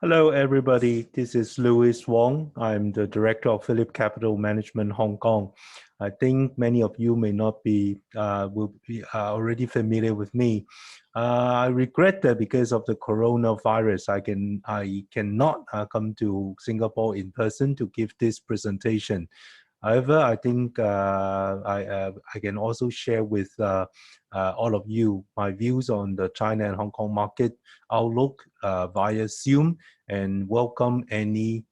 Hello, everybody. This is Louis Wong. I'm the director of PhillipCapital Management Hong Kong. I think many of you may not be already familiar with me. I regret that because of the coronavirus, I cannot come to Singapore in person to give this presentation. However, I think I can also share with all of you my views on the China and Hong Kong market outlook via Zoom, and welcome any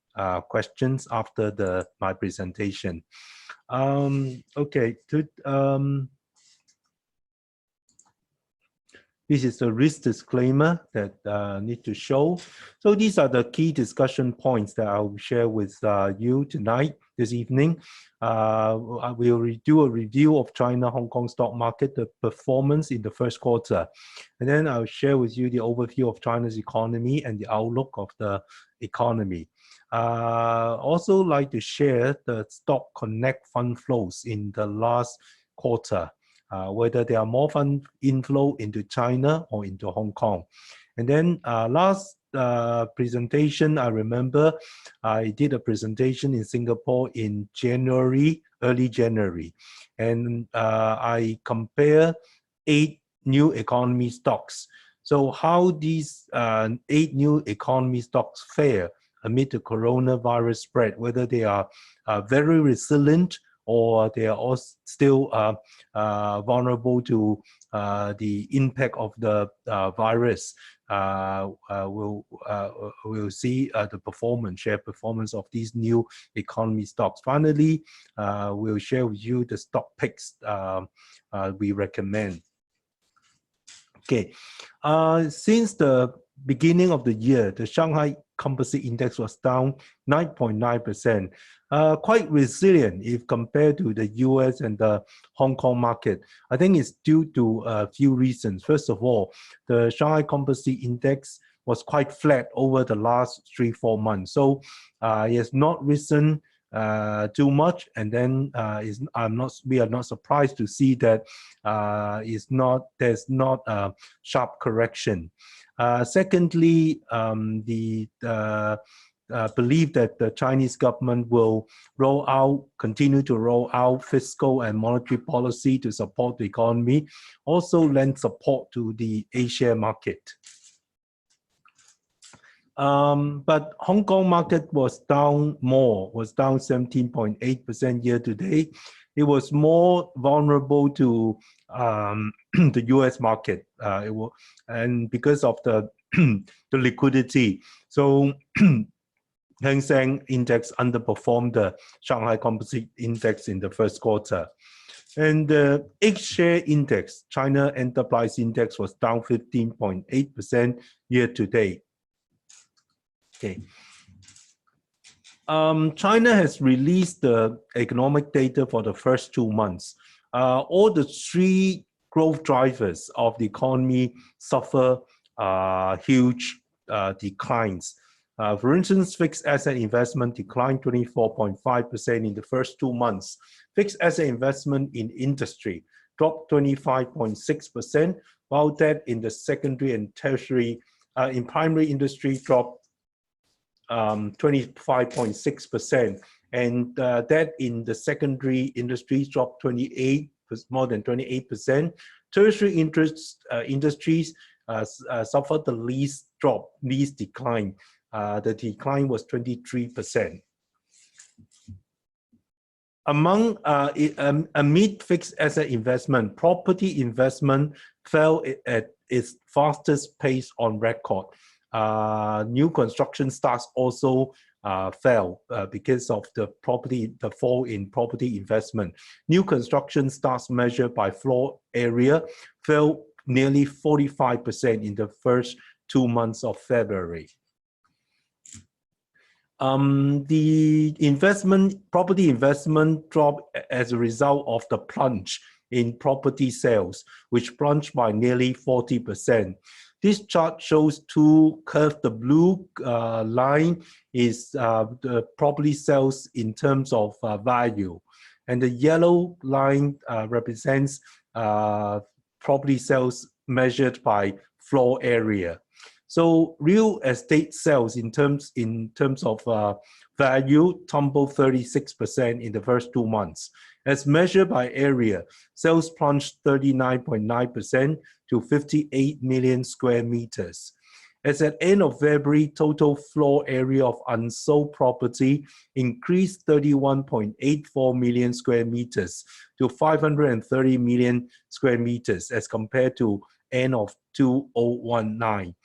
questions after my presentation. This is the risk disclaimer that I need to show. So these are the key discussion points that I'll share with you tonight, this evening. We'll do a review of China, Hong Kong stock market, the performance in the first quarter. And then I'll share with you the overview of China's economy and the outlook of the economy. Also like to share the Stock Connect fund flows in the last quarter. Whether there are more fund inflow into China or into Hong Kong. And then last presentation, I remember I did a presentation in Singapore in January, early January. And I compare 8 new economy stocks. So how these 8 new economy stocks fare amid the coronavirus spread, whether they are very resilient or they are all still vulnerable to the impact of the virus. We'll see the share performance of these new economy stocks. Finally, we'll share with you the stock picks we recommend. Okay, since the beginning of the year, the Shanghai Composite Index was down 9.9%. Quite resilient if compared to the US and the Hong Kong market. I think it's due to a few reasons. First of all, the Shanghai Composite Index was quite flat over the last 3-4 months. So it has not risen too much, and then we are not surprised to see that there's not a sharp correction. Secondly, believe that the Chinese government will continue to roll out fiscal and monetary policy to support the economy, also lend support to the A-share market. But Hong Kong market was down 17.8% year to date. It was more vulnerable to the US market, and because of the liquidity. So Seng Index underperformed the Shanghai Composite Index in the first quarter. And the H-share index, China Enterprise Index, was down 15.8% year to date. Okay. China has released the economic data for the first 2 months. All the 3 growth drivers of the economy suffer huge declines. For instance, fixed asset investment declined 24.5% in the first 2 months. Fixed asset investment in industry dropped 25.6%, while that in the secondary and tertiary, in primary industry dropped 25.6%, and that in the secondary industries dropped more than 28%. Tertiary industries suffered the least decline. The decline was 23%. Amid fixed asset investment, property investment fell at its fastest pace on record. New construction starts also fell because of the fall in property investment. New construction starts measured by floor area fell nearly 45% in the first 2 months of February. The property investment dropped as a result of the plunge in property sales, which plunged by nearly 40%. This chart shows 2 curves. The blue line is the property sales in terms of value, and the yellow line represents property sales measured by floor area. So real estate sales in terms of value tumbled 36% in the first 2 months. As measured by area, sales plunged 39.9% to 58 million square meters. As at end of February, total floor area of unsold property increased 31.84 million square meters to 530 million square meters as compared to end of 2019.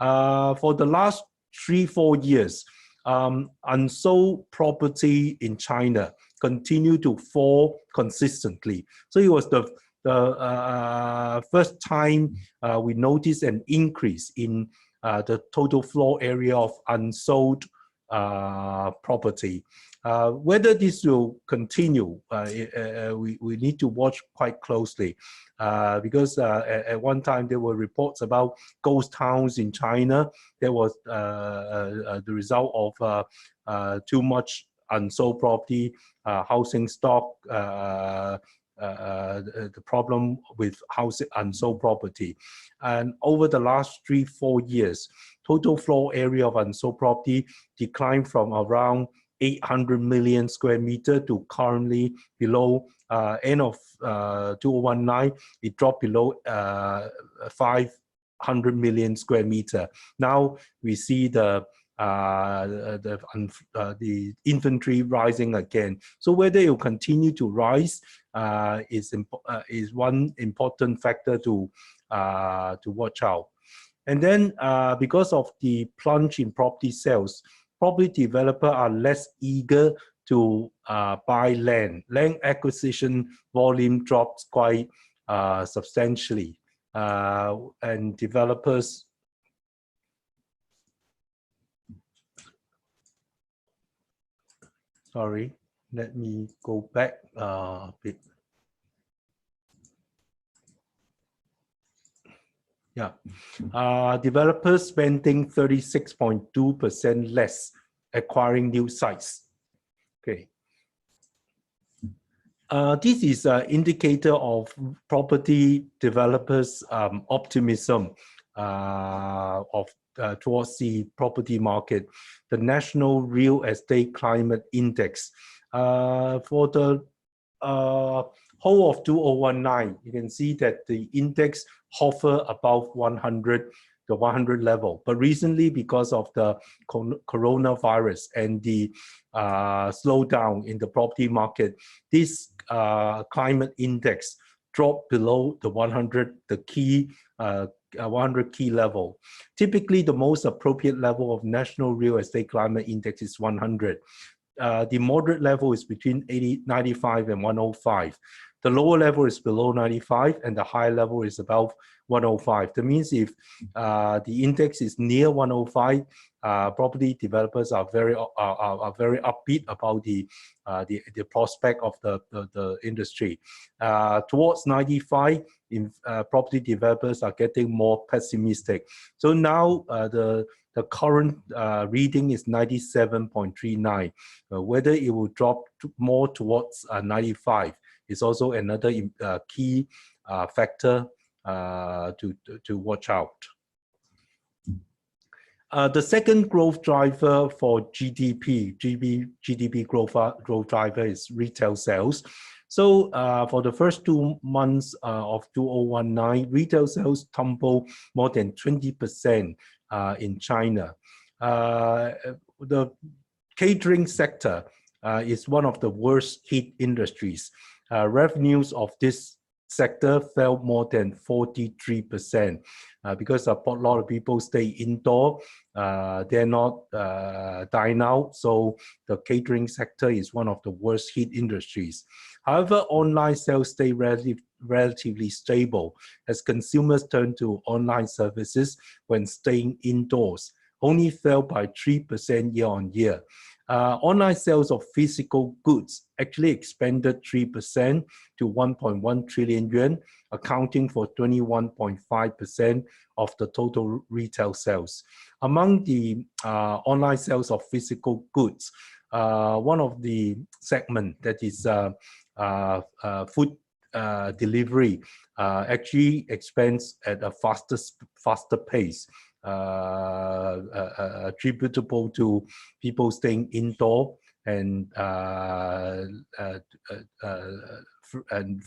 For the last 3-4 years, unsold property in China continued to fall consistently. So it was the first time we noticed an increase in the total floor area of unsold property. Whether this will continue, we need to watch quite closely because at one time there were reports about ghost towns in China. There was the result of too much unsold property, housing stock, the problem with housing unsold property. And over the last 3-4 years, total floor area of unsold property declined from around 800 million square meter to currently below end of 2019, it dropped below 500 million square meter. Now we see the inventory rising again. So whether it will continue to rise is one important factor to watch out. And then because of the plunge in property sales, property developers are less eager to buy land. Land acquisition volume drops quite substantially, and developers. Sorry, let me go back a bit. Yeah, developers spending 36.2% less acquiring new sites. Okay. This is an indicator of property developers' optimism towards the property market. The National Real Estate Climate Index for the whole of 2019, you can see that the index hover above 100, the 100 level. But recently, because of the coronavirus and the slowdown in the property market, this climate index dropped below the 100, the key 100 key level. Typically, the most appropriate level of National Real Estate Climate Index is 100. The moderate level is between 95 and 105. The lower level is below 95 and the high level is above 105. That means if the index is near 105, property developers are very upbeat about the prospect of the industry. Towards 95, property developers are getting more pessimistic. So now the current reading is 97.39. Whether it will drop more towards 95 is also another key factor to watch out. The second growth driver for GDP growth driver is retail sales. So for the first 2 months of 2019, retail sales tumbled more than 20% in China. The catering sector is one of the worst hit industries. Revenues of this sector fell more than 43% because a lot of people stay indoor. They're not dine out, so the catering sector is one of the worst hit industries. However, online sales stay relatively stable as consumers turn to online services when staying indoors, only fell by 3% year-on-year. Online sales of physical goods actually expanded 3% to 1.1 trillion yuan, accounting for 21.5% of the total retail sales. Among the online sales of physical goods, one of the segments that is food delivery actually expands at a faster pace. attributable to people staying indoor and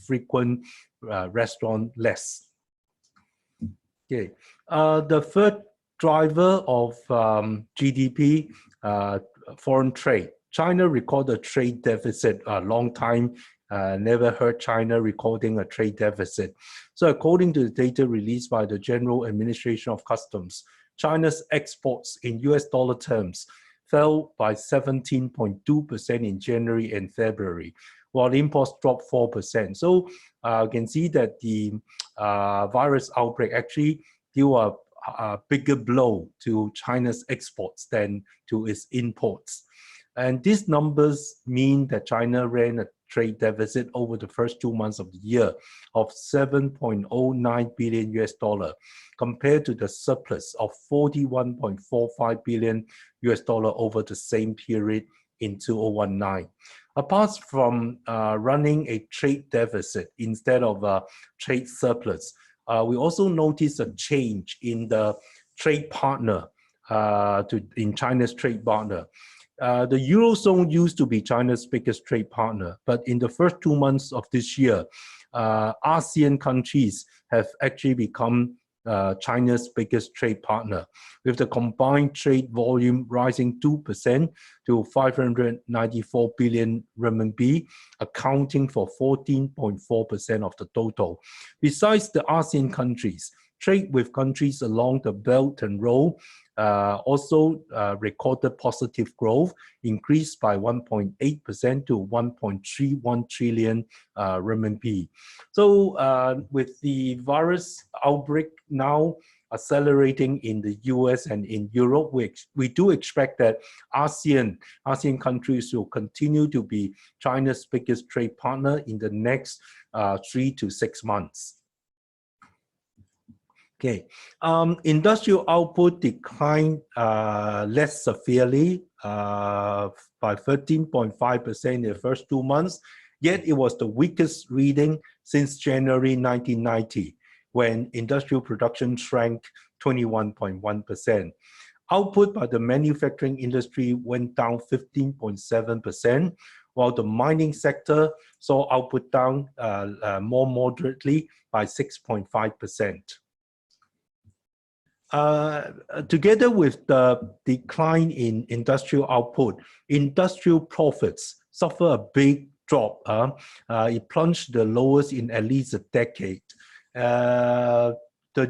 frequent restaurant less. Okay, the third driver of GDP, foreign trade. China recorded a trade deficit a long time. Never heard China recording a trade deficit. So according to the data released by the General Administration of Customs, China's exports in US dollar terms fell by 17.2% in January and February, while imports dropped 4%. So you can see that the virus outbreak actually dealt a bigger blow to China's exports than to its imports. And these numbers mean that China ran a trade deficit over the first 2 months of the year of 7.09 billion US dollar, compared to the surplus of 41.45 billion US dollar over the same period in 2019. Apart from running a trade deficit instead of a trade surplus, we also noticed a change in the trade partner, in China's trade partner. The Eurozone used to be China's biggest trade partner, but in the first 2 months of this year, ASEAN countries have actually become China's biggest trade partner, with the combined trade volume rising 2% to 594 billion RMB, accounting for 14.4% of the total. Besides the ASEAN countries, trade with countries along the Belt and Road also recorded positive growth, increased by 1.8% to 1.31 trillion RMB. So with the virus outbreak now accelerating in the US and in Europe, we do expect that ASEAN countries will continue to be China's biggest trade partner in the next 3 to 6 months. Okay, industrial output declined less severely by 13.5% in the first 2 months, yet it was the weakest reading since January 1990, when industrial production shrank 21.1%. Output by the manufacturing industry went down 15.7%, while the mining sector saw output down more moderately by 6.5%. Together with the decline in industrial output, industrial profits suffer a big drop. It plunged the lowest in at least a decade. The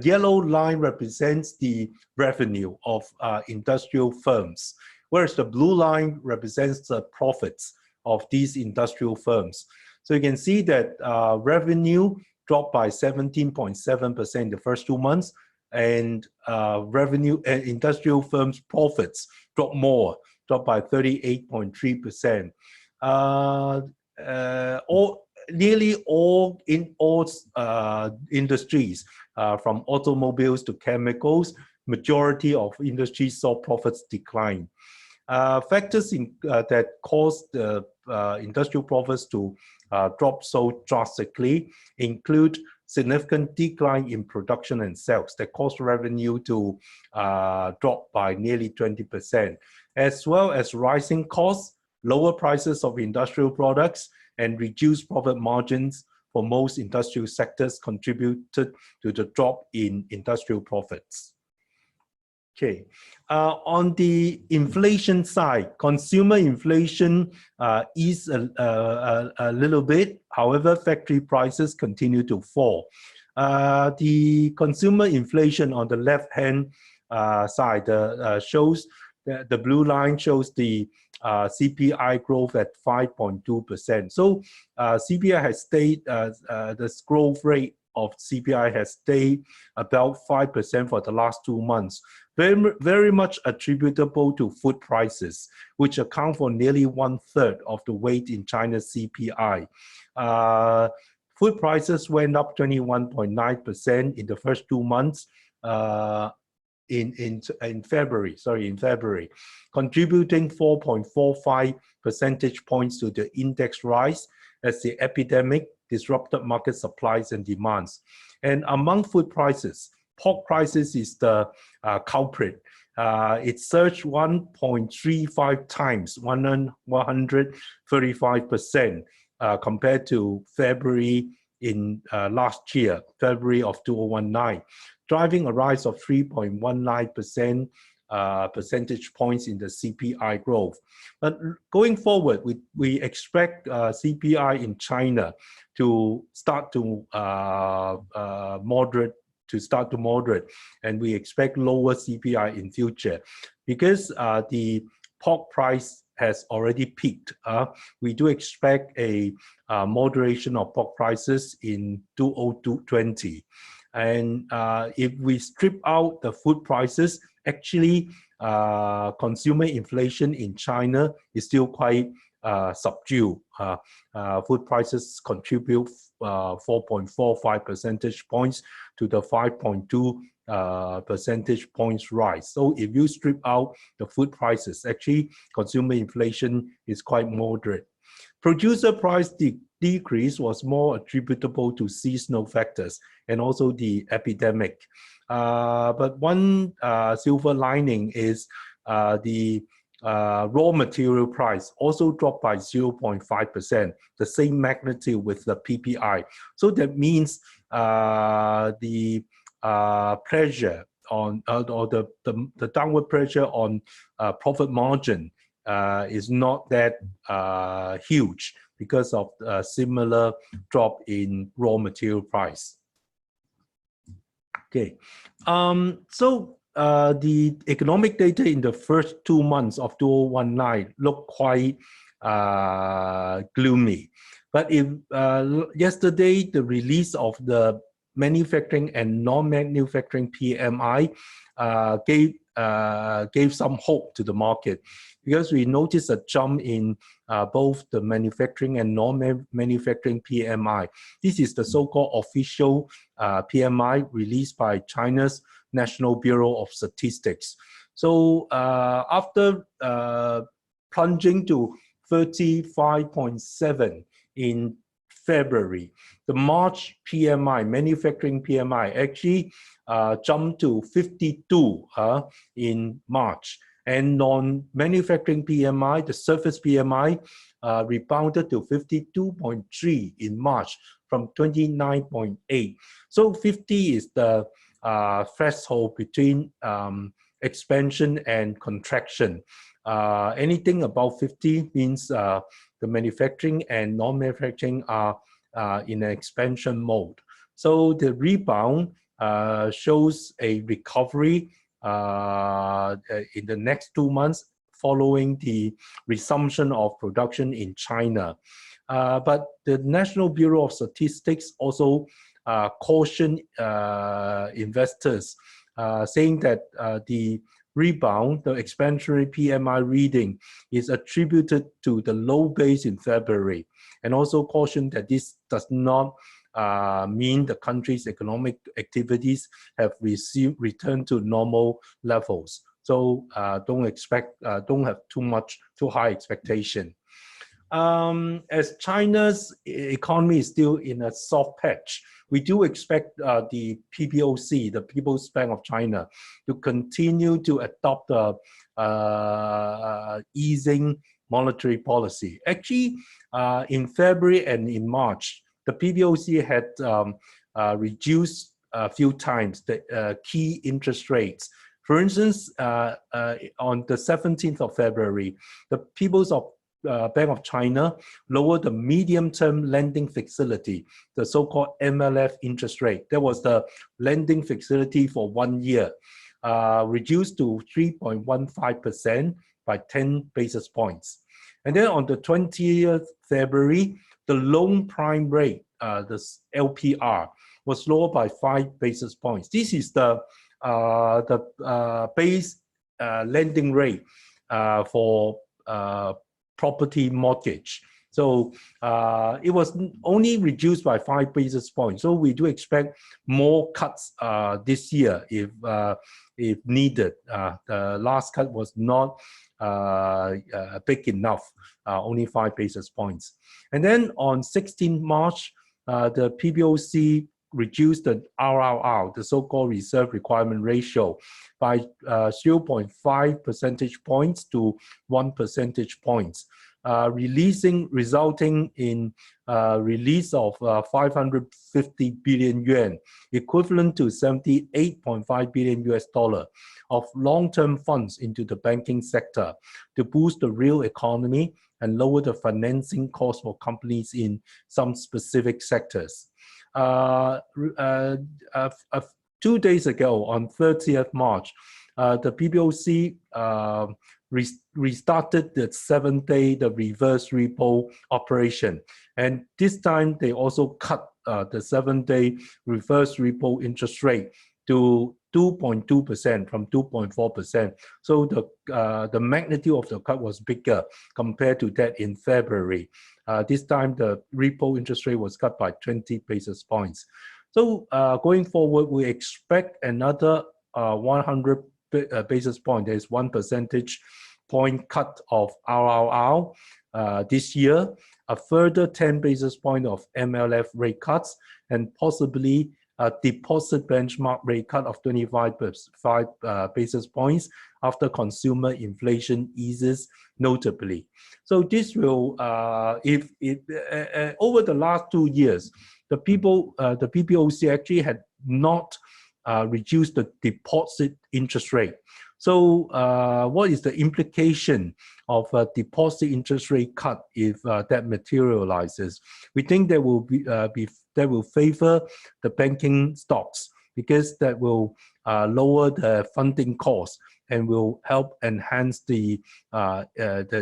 yellow line represents the revenue of industrial firms, whereas the blue line represents the profits of these industrial firms. So you can see that revenue dropped by 17.7% in the first 2 months, and revenue and industrial firms' profits dropped by 38.3%. Nearly all industries, from automobiles to chemicals, majority of industries saw profits decline. Factors that caused the industrial profits to drop so drastically include significant decline in production and sales that caused revenue to drop by nearly 20%, as well as rising costs, lower prices of industrial products, and reduced profit margins for most industrial sectors contributed to the drop in industrial profits. Okay, on the inflation side, consumer inflation eased a little bit. However, factory prices continue to fall. The consumer inflation on the left-hand side shows the blue line shows the CPI growth at 5.2%. So CPI has stayed, the growth rate of CPI has stayed about 5% for the last 2 months. Very much attributable to food prices, which account for nearly 1/3 of the weight in China's CPI. Food prices went up 21.9% in the first 2 months in February, contributing 4.45 percentage points to the index rise as the epidemic disrupted market supplies and demands. And among food prices, pork prices is the culprit. It surged 1.35 times, 135% compared to February in last year, February of 2019, driving a rise of 3.19% percentage points in the CPI growth. But going forward, we expect CPI in China to start to moderate, and we expect lower CPI in future because the pork price has already peaked. We do expect a moderation of pork prices in 2020. And if we strip out the food prices, actually consumer inflation in China is still quite subdued. Food prices contribute 4.45 percentage points to the 5.2 percentage points rise. So if you strip out the food prices, actually consumer inflation is quite moderate. Producer price decrease was more attributable to seasonal factors and also the epidemic. But one silver lining is the raw material price also dropped by 0.5%, the same magnitude with the PPI. So that means the pressure on or the downward pressure on profit margin is not that huge because of a similar drop in raw material price. Okay, so the economic data in the first 2 months of 2019 look quite gloomy. But if yesterday the release of the manufacturing and non-manufacturing PMI gave some hope to the market, because we noticed a jump in both the manufacturing and non-manufacturing PMI. This is the so-called official PMI released by China's National Bureau of Statistics. So after plunging to 35.7 in February, the March PMI, manufacturing PMI, actually jumped to 52 in March. And non-manufacturing PMI, the surface PMI, rebounded to 52.3 in March from 29.8. So 50 is the threshold between expansion and contraction. Anything above 50 means the manufacturing and non-manufacturing are in an expansion mode. So the rebound shows a recovery in the next 2 months following the resumption of production in China. But the National Bureau of Statistics also cautioned investors, saying that the rebound, the expansionary PMI reading, is attributed to the low base in February, and also cautioned that this does not mean the country's economic activities have returned to normal levels. So don't have too high expectation. As China's economy is still in a soft patch, we do expect the PBOC, the People's Bank of China, to continue to adopt the easing monetary policy. Actually, in February and in March, the PBOC had reduced a few times the key interest rates. For instance, on the 17th of February, the People's Bank of China lowered the medium-term lending facility, the so-called MLF interest rate. That was the lending facility for 1 year, reduced to 3.15% by 10 basis points. And then on the 20th February, the loan prime rate, the LPR, was lowered by 5 basis points. This is the base lending rate for property mortgage. So it was only reduced by 5 basis points. So we do expect more cuts this year if needed. The last cut was not big enough, only 5 basis points. And then on 16 March, the PBOC reduce the RRR, the so-called reserve requirement ratio, by 0.5 percentage points to 1 percentage points, resulting in release of 550 billion yuan, equivalent to $78.5 billion of long-term funds into the banking sector to boost the real economy and lower the financing costs for companies in some specific sectors. 2 days ago, on 30th March, the PBOC restarted the 7-day reverse repo operation, and this time they also cut the 7-day reverse repo interest rate to 2.2% from 2.4%. So the magnitude of the cut was bigger compared to that in February. This time the repo interest rate was cut by 20 basis points. So going forward, we expect another 100 basis point. There is 1 percentage point cut of RRR this year, a further 10 basis point of MLF rate cuts, and possibly a deposit benchmark rate cut of 25 basis points after consumer inflation eases notably. So this will, over the last 2 years, the PBOC actually had not reduced the deposit interest rate. So what is the implication of a deposit interest rate cut if that materializes? We think that will favor the banking stocks, because that will lower the funding costs and will help enhance the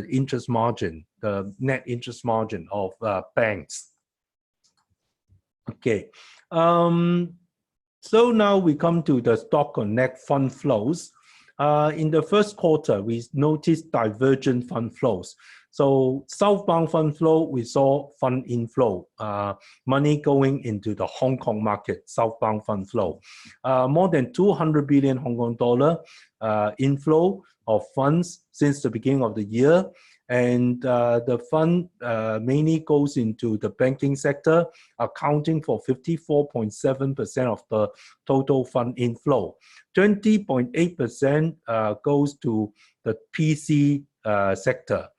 interest margin, the net interest margin of banks. Okay. So now we come to the Stock Connect fund flows. In the first quarter, we noticed divergent fund flows. So southbound fund flow, we saw fund inflow, money going into the Hong Kong market, southbound fund flow. More than 200 billion Hong Kong dollar inflow of funds since the beginning of the year. And the fund mainly goes into the banking sector, accounting for 54.7% of the total fund inflow. 20.8% goes to the PC sector,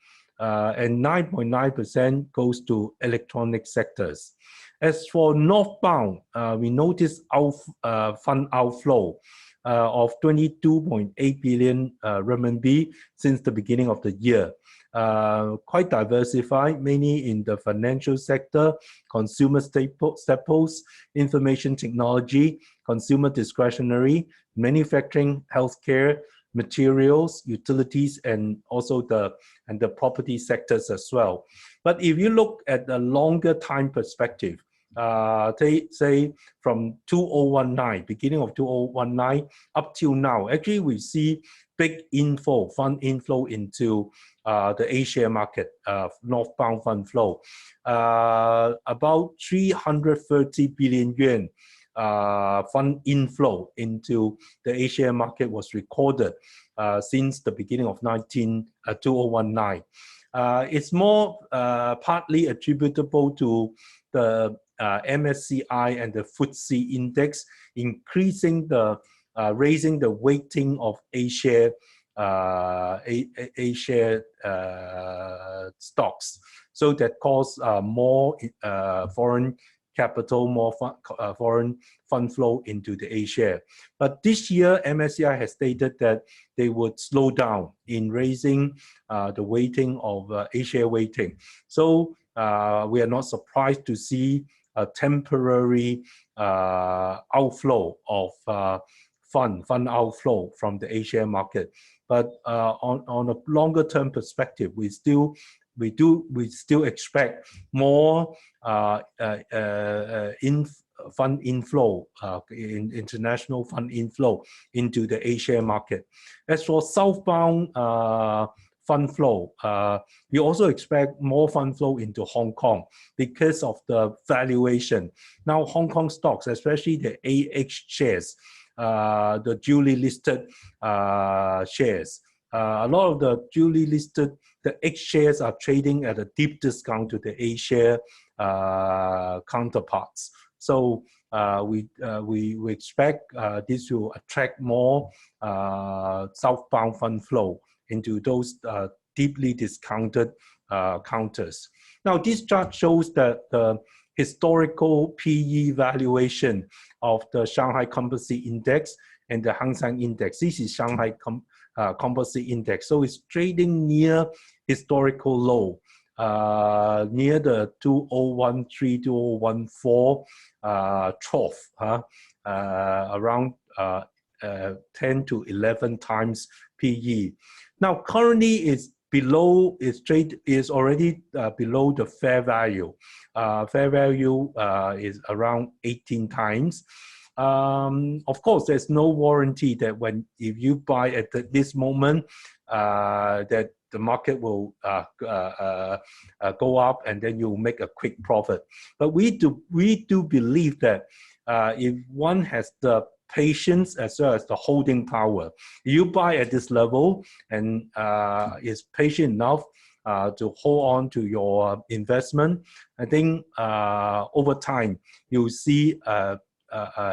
and 9.9% goes to electronic sectors. As for northbound, we noticed fund outflow of 22.8 billion RMB since the beginning of the year. Quite diversified, mainly in the financial sector, consumer staples, information technology, consumer discretionary, manufacturing, healthcare, materials, utilities, and also the property sectors as well. But if you look at the longer time perspective, say from 2019, beginning of 2019 up till now, actually we see big fund inflow into the A-share market, northbound fund flow. About 330 billion yuan fund inflow into the A-share market was recorded since the beginning of 2019. It's more partly attributable to the MSCI and the FTSE index increasing raising the weighting of A-share stocks, so that cause more foreign capital, more foreign fund flow into the A-share. But this year, MSCI has stated that they would slow down in raising the weighting of A-share weighting. So we are not surprised to see a temporary outflow of fund outflow from the A-share market. But on a longer term perspective, we still expect more fund inflow, international fund inflow into the A-share market. As for southbound fund flow, we also expect more fund flow into Hong Kong because of the valuation. Now, Hong Kong stocks, especially the AH shares, the duly listed shares, a lot of the duly listed, the H shares are trading at a deep discount to the A share counterparts. So we expect this will attract more southbound fund flow into those deeply discounted counters. Now, this chart shows that the historical PE valuation of the Shanghai Composite Index and the Hang Seng Index. This is Shanghai Composite Index. So it's trading near historical low, near the 2013, 2014 trough, around 10 to 11 times PE. Now, currently it's below, is already below the fair value. Fair value is around 18 times. Of course, there's no warranty that if you buy at this moment, that the market will go up and then you'll make a quick profit. But we do believe that if one has the patience as well as the holding power, you buy at this level and is patient enough to hold on to your investment, I think over time you'll see a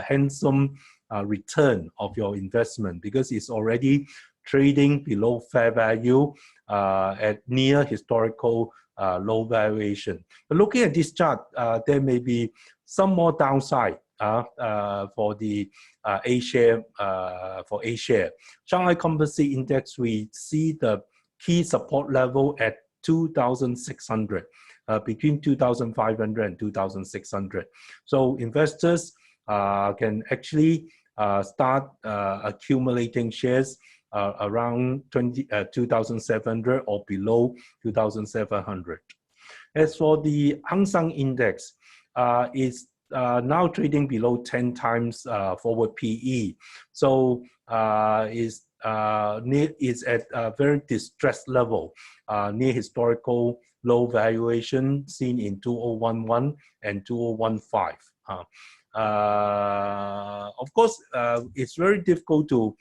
handsome return of your investment, because it's already trading below fair value at near historical low valuation. But looking at this chart, there may be some more downside for the A-share. For A-share, Shanghai Composite Index, we see the key support level at 2,600, between 2,500 and 2,600. So investors can actually start accumulating shares around 2,700 or below 2,700. As for the Hang Seng Index, is now trading below 10 times forward PE. So is at a very distressed level, near historical low valuation seen in 2011 and 2015. Of course, it's very difficult to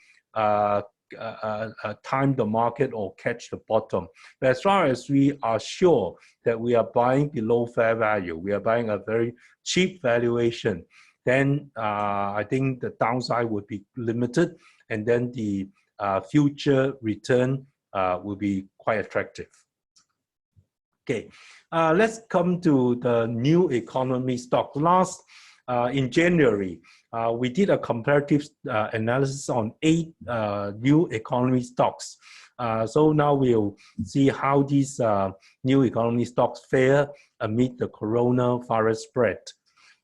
time the market or catch the bottom. But as far as we are sure that we are buying below fair value, we are buying a very cheap valuation, then I think the downside would be limited, and then the future return will be quite attractive. Okay, let's come to the new economy stock. In January, we did a comparative analysis on 8 new economy stocks. So now we'll see how these new economy stocks fare amid the coronavirus spread.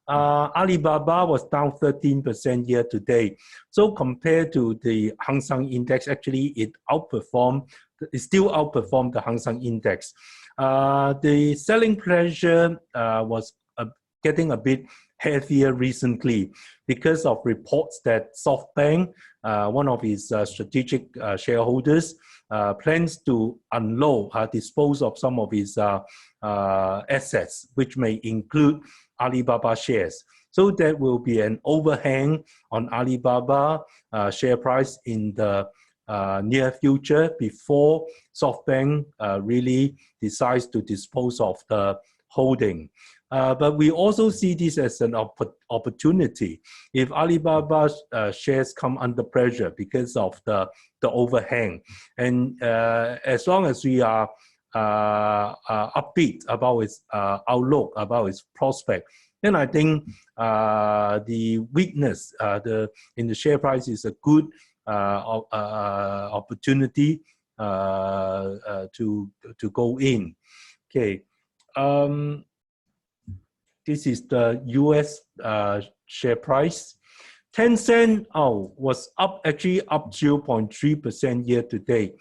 Alibaba was down 13% year to date. So compared to the Hang Seng Index, actually it still outperformed the Hang Seng Index. The selling pressure was getting a bit heavier recently because of reports that SoftBank, one of his strategic shareholders, plans to unload, dispose of some of his assets, which may include Alibaba shares. So there will be an overhang on Alibaba share price in the near future before SoftBank really decides to dispose of the holding. But we also see this as an opportunity. If Alibaba's shares come under pressure because of the overhang, and as long as we are upbeat about its outlook, about its prospect, then I think the weakness in the share price is a good opportunity to go in. Okay. This is the US share price. Tencent was actually up 0.3% year to date.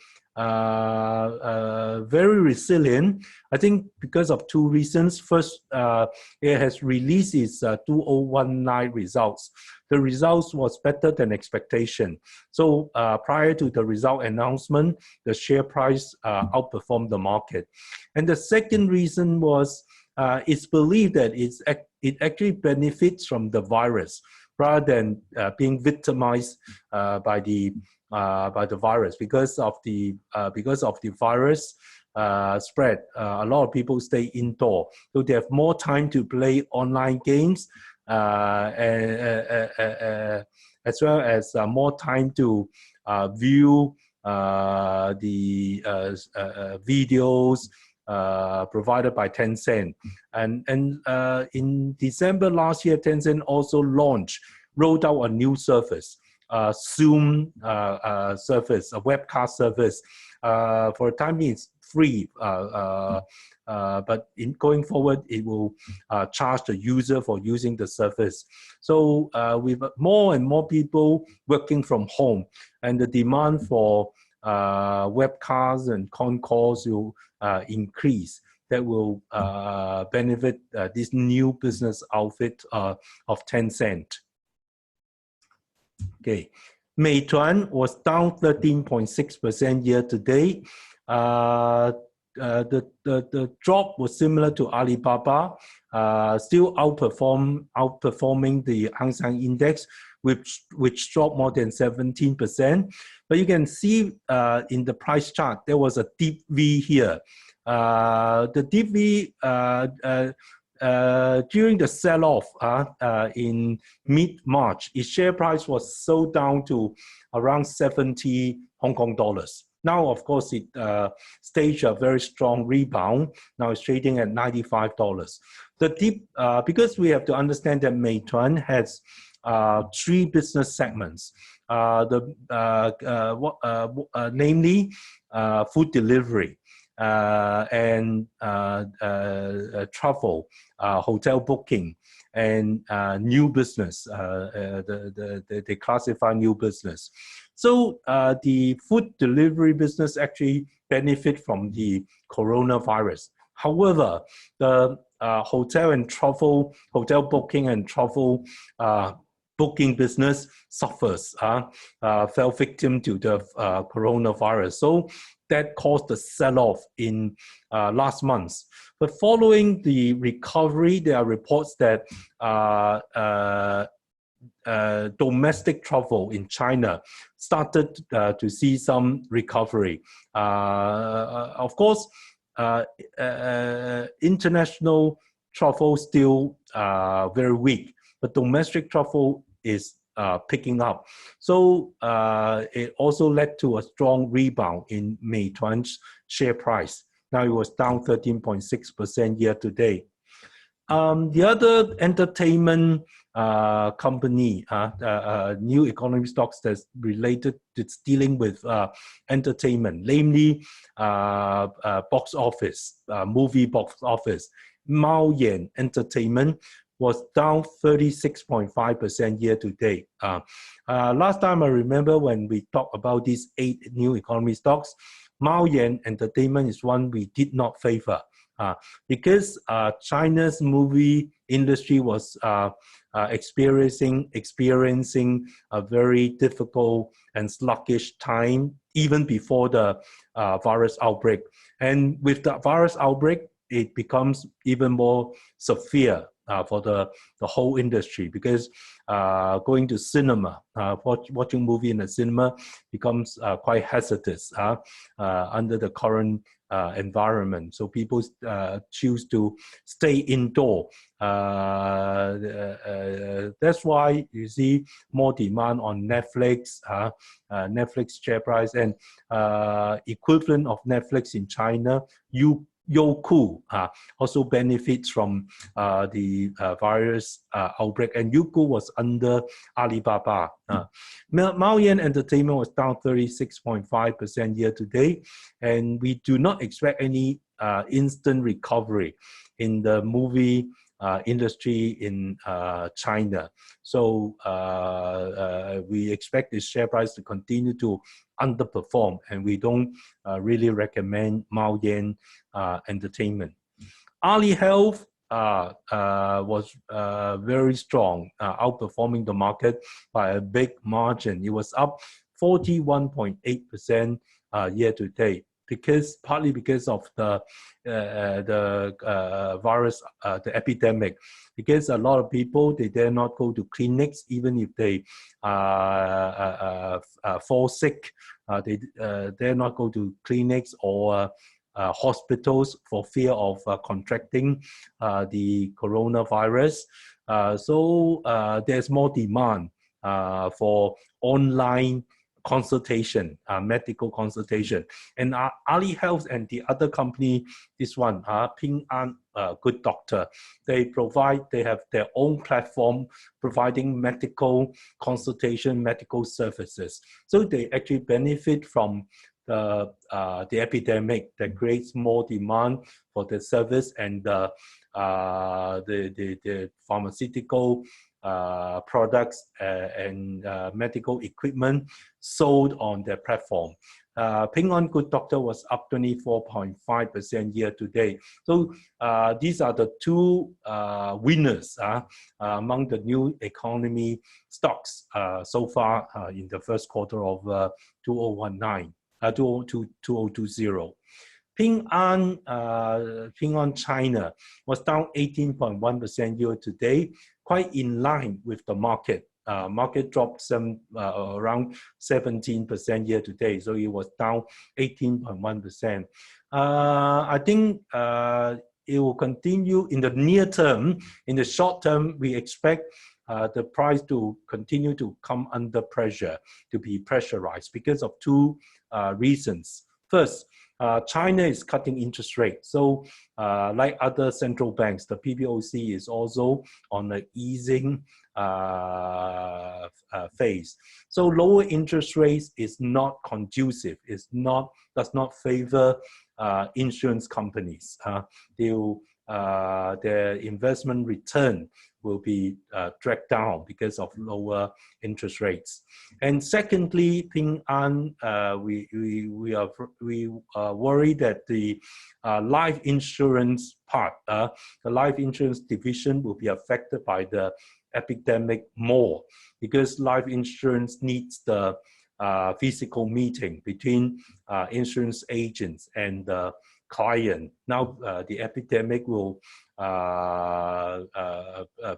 Very resilient, I think, because of 2 reasons. First, it has released its 2019 results. The results was better than expectation. So prior to the result announcement, the share price outperformed the market. And the second reason was it's believed that it actually benefits from the virus rather than being victimized by the virus. Because of the virus spread, a lot of people stay indoor, so they have more time to play online games, as well as more time to view the videos provided by Tencent. And in December last year, Tencent also rolled out a new service, Zoom service, a webcast service. For the time being, it's free, but in going forward, it will charge the user for using the service. So with more and more people working from home, and the demand for webcasts and con calls will increase, that will benefit this new business outfit of Tencent. Okay, Meituan was down 13.6% year to date. The drop was similar to Alibaba, still outperforming the Hang Index, which dropped more than 17%. But you can see in the price chart, there was a deep V here. The deep V during the sell-off in mid-March, its share price was sold down to around 70 Hong Kong dollars. Now, of course, it staged a very strong rebound. Now it's trading at $95. The deep, because we have to understand that Meituan has 3 business segments. Namely, food delivery and travel, hotel booking, and new business. They classify new business. So the food delivery business actually benefit from the coronavirus. However, the hotel booking and travel booking business suffers, fell victim to the coronavirus. So that caused the sell-off in last month. But following the recovery, there are reports that domestic travel in China started to see some recovery. Of course, international travel still very weak, but domestic travel is picking up. So it also led to a strong rebound in Meituan's share price. Now it was down 13.6% year to date. The other entertainment company, new economy stocks that's related, it's dealing with entertainment, namely box office, movie box office. Maayan Entertainment was down 36.5% year to date. Last time I remember when we talked about these 8 new economy stocks, Maayan Entertainment is one we did not favor. Because China's movie industry was experiencing a very difficult and sluggish time even before the virus outbreak. And with the virus outbreak, it becomes even more severe for the whole industry, because going to cinema, watching movie in the cinema becomes quite hazardous under the current environment. So people choose to stay indoor. That's why you see more demand on Netflix, Netflix share price, and equivalent of Netflix in China, Youku also benefits from the virus outbreak, and Youku was under Alibaba. Maayan Entertainment was down 36.5% year to date, and we do not expect any instant recovery in the movie industry in China. So we expect the share price to continue to underperform, and we don't really recommend Maayan Entertainment. Ali Health was very strong, outperforming the market by a big margin. It was up 41.8% year to date, partly because of the virus, the epidemic. Because a lot of people, they dare not go to clinics, even if they fall sick. They dare not go to clinics or hospitals for fear of contracting the coronavirus. There's more demand for online consultation, medical consultation. And Ali Health and the other company, this one, Ping An Good Doctor, they have their own platform providing medical consultation, medical services. So they actually benefit from the epidemic that creates more demand for the service, and the pharmaceutical products and medical equipment sold on their platform. Ping An Good Doctor was up 24.5% year to date. So these are the two winners among the new economy stocks so far in the first quarter of 2020. Ping An China was down 18.1% year to date, quite in line with the market. Market dropped around 17% year to date, so it was down 18.1%. I think it will continue in the near term. In the short term, we expect the price to continue to come under pressure, to be pressurized because of two reasons. First, China is cutting interest rates. So like other central banks, the PBOC is also on the easing phase. So lower interest rates is not conducive, does not favor insurance companies. Their investment return will be dragged down because of lower interest rates. And secondly, Ping An, we are worried that the life insurance part, the life insurance division will be affected by the epidemic more, because life insurance needs the physical meeting between insurance agents and the client. Now the epidemic will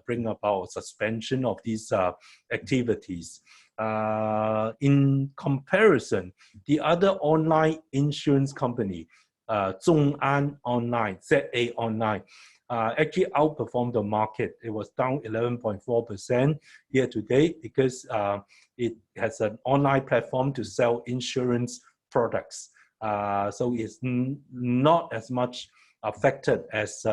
bring about suspension of these activities. In comparison, the other online insurance company, ZhongAn Online, ZA Online, actually outperformed the market. It was down 11.4% year to date because it has an online platform to sell insurance products. So it's not as much affected as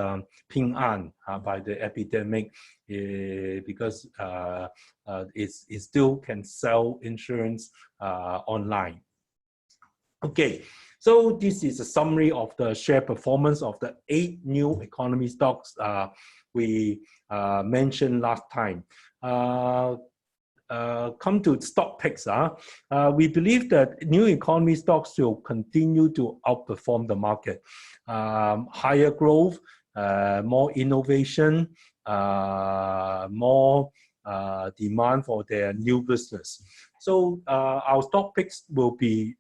Ping An by the epidemic because it still can sell insurance online. Okay, so this is a summary of the share performance of the 8 new economy stocks we mentioned last time. Come to stock picks. We believe that new economy stocks will continue to outperform the market. Higher growth, more innovation, more demand for their new business. So our stock picks will be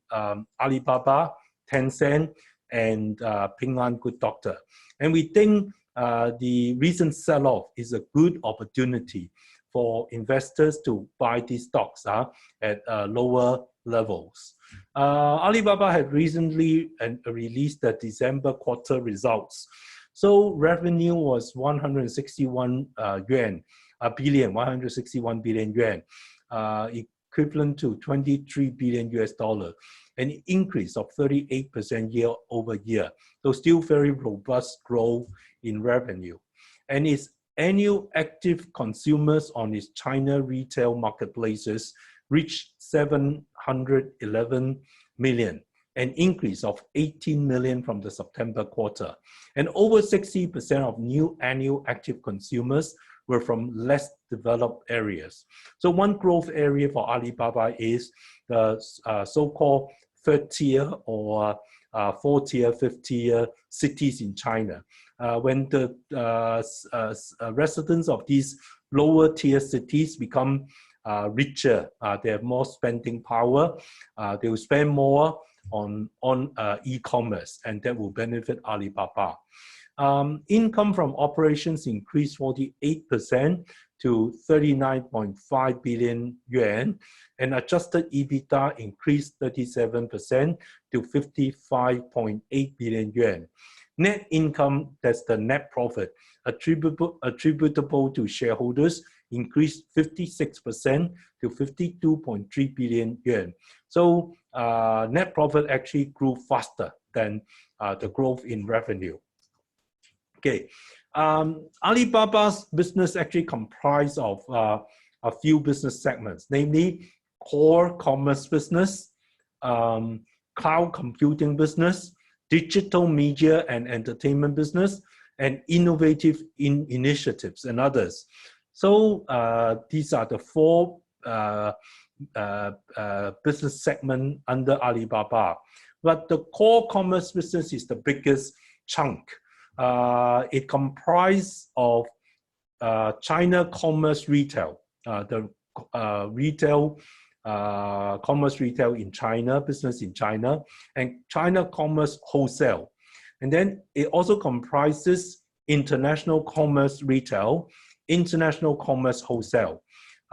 Alibaba, Tencent, and Ping An Good Doctor. And we think the recent sell-off is a good opportunity for investors to buy these stocks at lower levels. Alibaba had recently released the December quarter results. So revenue was 161 billion yuan, equivalent to $23 billion, an increase of 38% year over year. So still very robust growth in revenue. And its annual active consumers on its China retail marketplaces reached 711 million, an increase of 18 million from the September quarter. And over 60% of new annual active consumers were from less developed areas. So one growth area for Alibaba is the so-called third tier or fourth tier, fifth tier cities in China. When the residents of these lower tier cities become richer, they have more spending power, they will spend more on e-commerce, and that will benefit Alibaba. Income from operations increased 48% to 39.5 billion yuan, and adjusted EBITDA increased 37% to 55.8 billion yuan. Net income, that's the net profit, attributable to shareholders, increased 56% to 52.3 billion yuan. So net profit actually grew faster than the growth in revenue. Okay, Alibaba's business actually comprised of a few business segments, namely core commerce business, cloud computing business, digital media and entertainment business, and innovative initiatives and others. So these are the four business segments under Alibaba. But the core commerce business is the biggest chunk. It comprises of China commerce retail, the retail commerce retail in China, business in China, and China commerce wholesale. And then it also comprises international commerce retail, international commerce wholesale.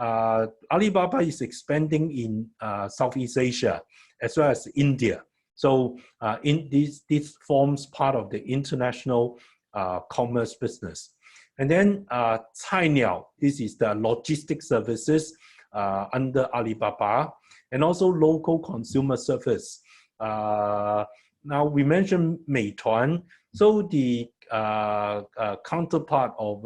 Alibaba is expanding in Southeast Asia as well as India. So this forms part of the international commerce business. And then Cainiao, this is the logistics services under Alibaba, and also local consumer service. Now we mentioned Meituan. So the counterpart of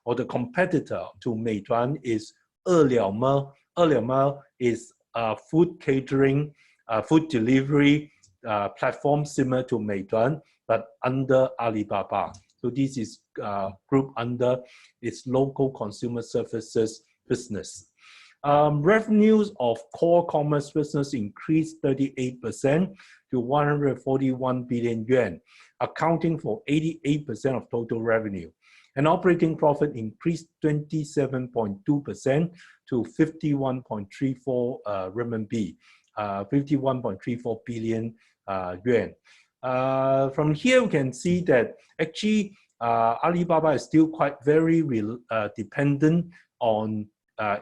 or the competitor to Meituan is Eliaome. Eliaome is food catering, food delivery platform similar to Meituan, but under Alibaba. So this is grouped under its local consumer services business. Revenues of core commerce business increased 38% to 141 billion yuan, accounting for 88% of total revenue. And operating profit increased 27.2% to 51.34 RMB, 51.34 billion yuan. From here, we can see that actually Alibaba is still very dependent on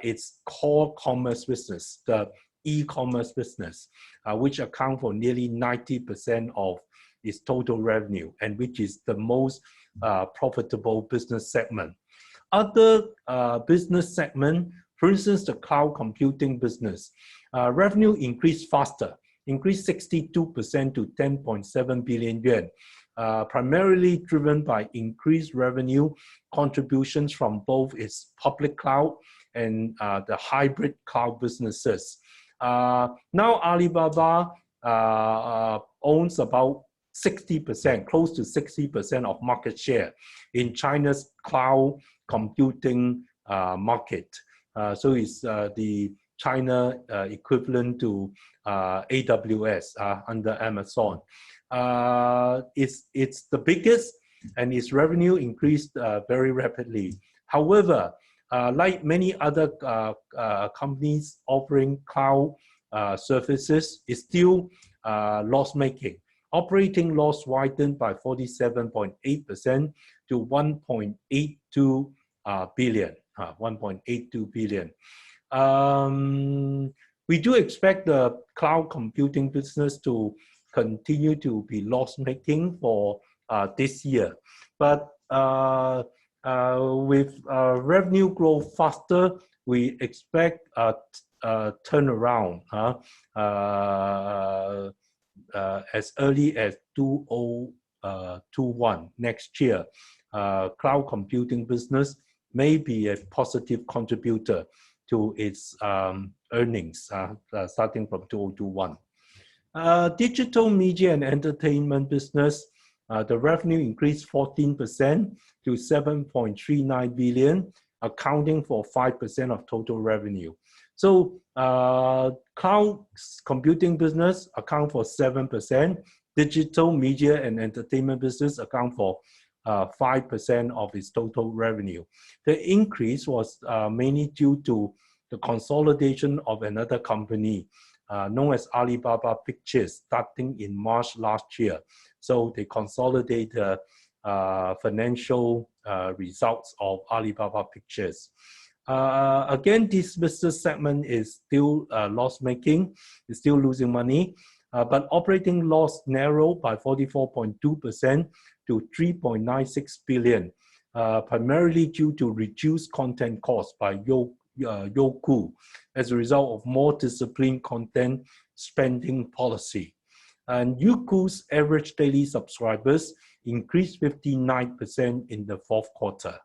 its core commerce business, the e-commerce business, which account for nearly 90% of its total revenue, and which is the most profitable business segment. Other business segment, for instance, the cloud computing business, revenue increased faster, increased 62% to 10.7 billion yuan, primarily driven by increased revenue contributions from both its public cloud and the hybrid cloud businesses. Now Alibaba owns about 60%, close to 60% of market share in China's cloud computing market. So it's the China equivalent to AWS under Amazon. It's the biggest, and its revenue increased very rapidly. However, like many other companies offering cloud services, it's still loss-making. Operating loss widened by 47.8% to 1.82 billion. 1.82 billion. We do expect the cloud computing business to continue to be loss-making for this year, but with revenue growth faster, we expect a turnaround as early as 2021 next year. Cloud computing business may be a positive contributor to its earnings starting from 2021. Digital media and entertainment business, the revenue increased 14% to 7.39 billion, accounting for 5% of total revenue. So cloud computing business account for 7%, digital media and entertainment business account for 5% of its total revenue. The increase was mainly due to the consolidation of another company known as Alibaba Pictures starting in March last year. So they consolidate the financial results of Alibaba Pictures. Again, this business segment is still loss-making, it's still losing money, but operating loss narrowed by 44.2% to 3.96 billion, primarily due to reduced content costs by Youku as a result of more disciplined content spending policy. And Youku's average daily subscribers increased 59% in the fourth quarter.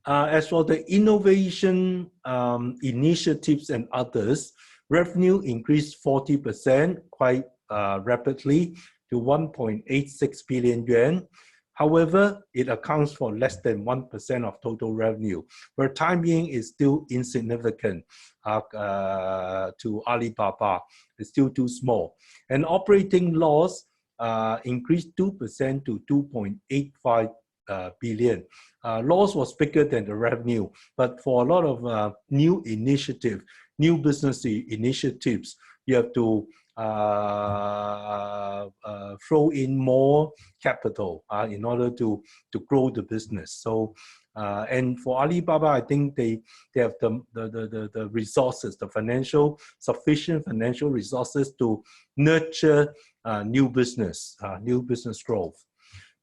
As for the innovation initiatives and others, revenue increased 40% quite rapidly to 1.86 billion yuan. However, it accounts for less than 1% of total revenue, where time being is still insignificant to Alibaba. It's still too small. And operating loss increased 2% to 2.85 billion. Loss was bigger than the revenue, but for a lot of new initiatives, new business initiatives, you have to throw in more capital in order to grow the business. So, and for Alibaba, I think they have the resources, sufficient financial resources to nurture new business growth.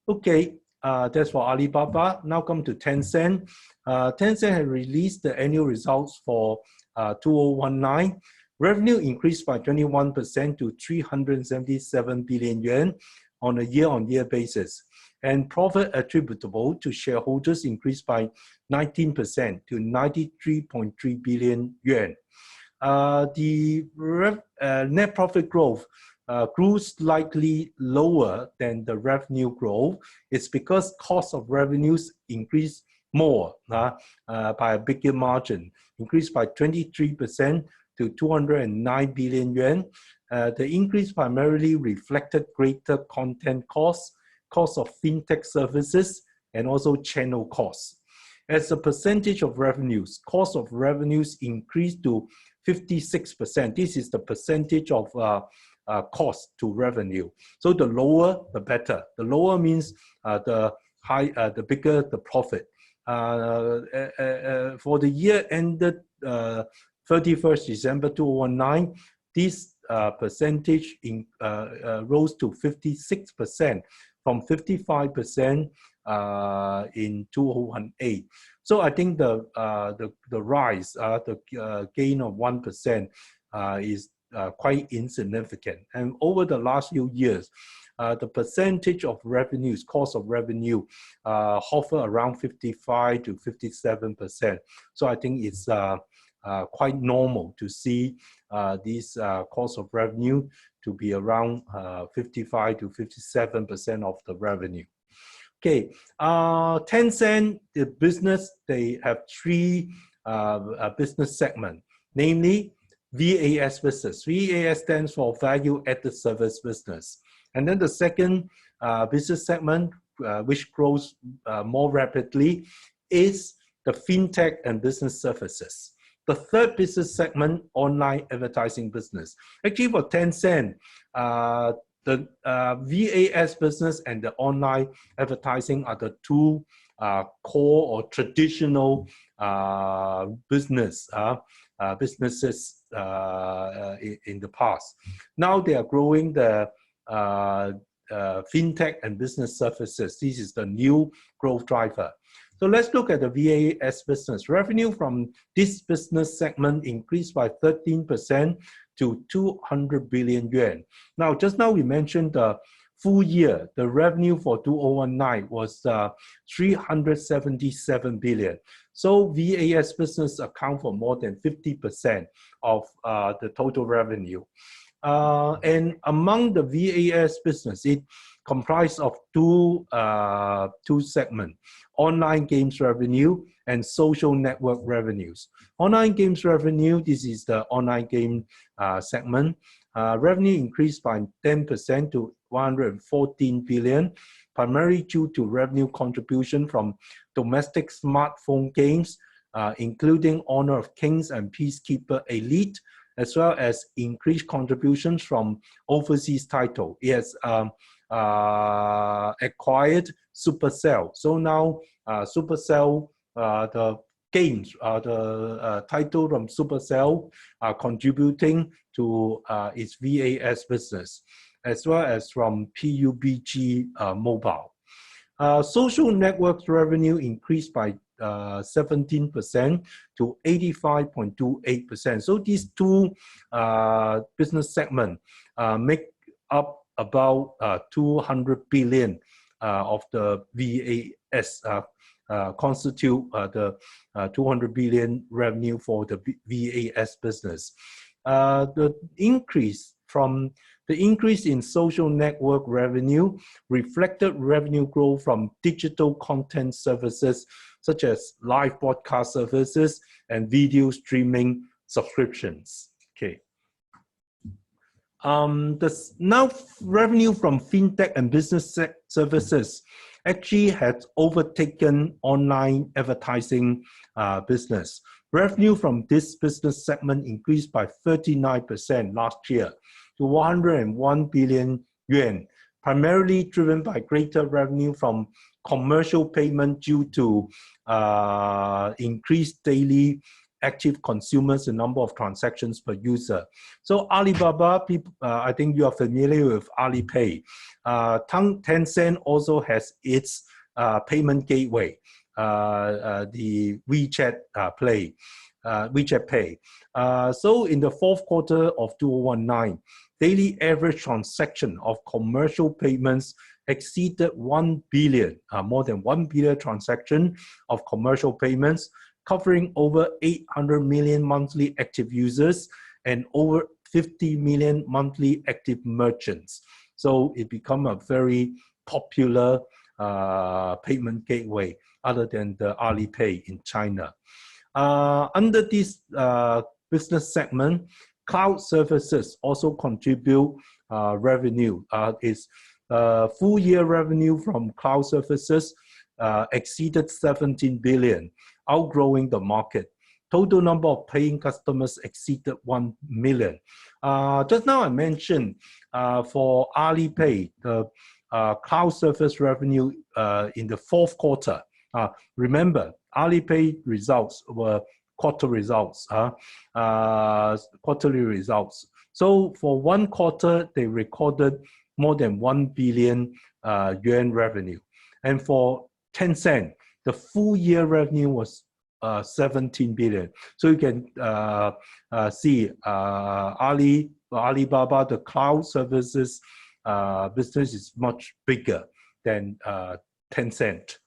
Okay. That's for Alibaba. Now come to Tencent. Tencent has released the annual results for 2019. Revenue increased by 21% to 377 billion yuan on a year-on-year basis. And profit attributable to shareholders increased by 19% to 93.3 billion yuan. The net profit growth grew slightly lower than the revenue growth. It's because cost of revenues increased more by a bigger margin, increased by 23% to 209 billion yuan. The increase primarily reflected greater content costs, cost of FinTech services, and also channel costs. As a percentage of revenues, cost of revenues increased to 56%. This is the percentage of cost to revenue. So the lower, the better. The lower means the bigger the profit. For the year ended 31st December 2019, this percentage rose to 56% from 55% in 2018. So I think the rise, the gain of 1% is quite insignificant. And over the last few years, the percentage of revenues, cost of revenue, hover around 55 to 57%. So I think it's quite normal to see this cost of revenue to be around 55 to 57% of the revenue. Okay, Tencent, the business, they have three business segments, namely VAS business. VAS stands for Value Added Service Business. And then the second business segment, which grows more rapidly, is the FinTech and Business Services. The third business segment, online advertising business. Actually, for Tencent, the VAS business and the online advertising are the two core or traditional businesses in the past. Now they are growing the FinTech and Business Services. This is the new growth driver. So let's look at the VAS business. Revenue from this business segment increased by 13% to 200 billion yuan. Now, just now we mentioned the full year, the revenue for 2019 was 377 billion. So VAS business account for more than 50% of the total revenue. And among the VAS business, it comprised of two segments: online games revenue and social network revenues. Online games revenue, this is the online game segment. Revenue increased by 10% to 114 billion, primarily due to revenue contribution from domestic smartphone games, including Honor of Kings and Peacekeeper Elite, as well as increased contributions from overseas title. It has acquired Supercell. So now Supercell the gains, the title from Supercell are contributing to its VAS business, as well as from PUBG Mobile. Social networks revenue increased by 17% to 85.28%. So these two business segments make up about 200 billion of the VAS, constitute the 200 billion revenue for the VAS business. The increase in social network revenue reflected revenue growth from digital content services such as live broadcast services and video streaming subscriptions. Okay. Now revenue from FinTech and business services actually has overtaken online advertising business. Revenue from this business segment increased by 39% last year to 101 billion yuan, primarily driven by greater revenue from commercial payment due to increased daily active consumers, the number of transactions per user. So Alibaba, I think you are familiar with Alipay. Tencent also has its payment gateway, the WeChat WeChat Pay. So in the fourth quarter of 2019, daily average transaction of commercial payments exceeded 1 billion, more than 1 billion transaction of commercial payments, covering over 800 million monthly active users and over 50 million monthly active merchants. So it became a very popular payment gateway other than the Alipay in China. Under this business segment, cloud services also contribute revenue. Its full year revenue from cloud services exceeded 17 billion, outgrowing the market. Total number of paying customers exceeded 1 million. Just now I mentioned for Alipay, the cloud service revenue in the fourth quarter. Remember, Alipay results were quarterly results. So for one quarter, they recorded more than 1 billion yuan revenue. And for Tencent, the full year revenue was 17 billion. So you can see Alibaba, the cloud services business is much bigger than Tencent.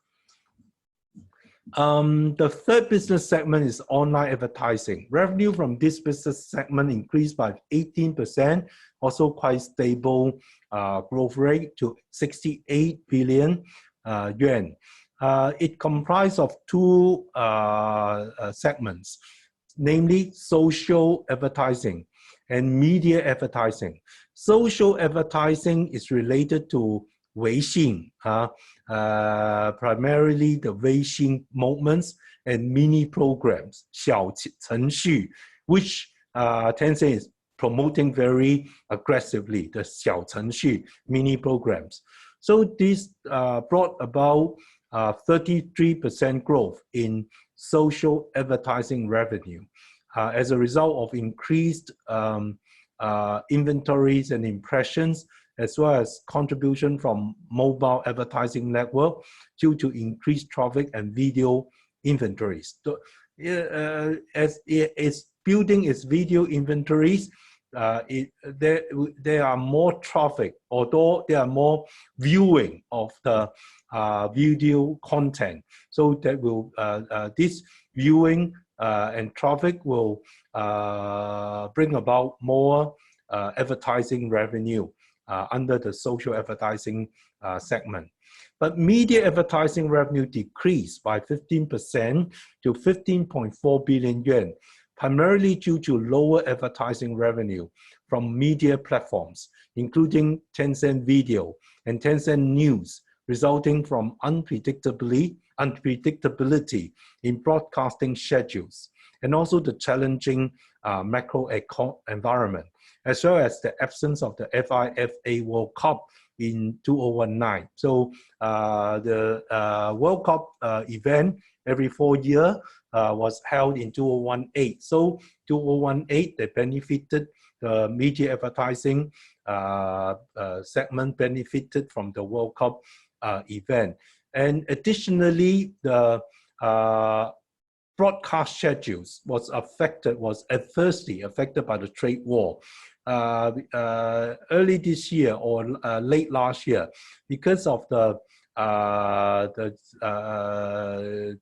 The third business segment is online advertising. Revenue from this business segment increased by 18%, also quite stable growth rate to 68 billion yuan. It comprised of two segments, namely social advertising and media advertising. Social advertising is related to Weixin, primarily the Weixin moments and mini programs, 小程序, which Tencent is promoting very aggressively, the 小程序 mini programs. So this brought about 33% growth in social advertising revenue as a result of increased inventories and impressions, as well as contribution from mobile advertising network due to increased traffic and video inventories. So, as it is building its video inventories, there are more traffic, although there are more viewing of the video content. So that will this viewing and traffic will bring about more advertising revenue under the social advertising segment. But media advertising revenue decreased by 15% to 15.4 billion yuan, primarily due to lower advertising revenue from media platforms, including Tencent Video and Tencent News, resulting from unpredictability in broadcasting schedules, and also the challenging macro environment, as well as the absence of the FIFA World Cup in 2019. So the World Cup event every 4 years was held in 2018. So 2018, they benefited, the media advertising segment benefited from the World Cup event. And additionally, the broadcast schedules was adversely affected by the trade war. Early this year or late last year, because of the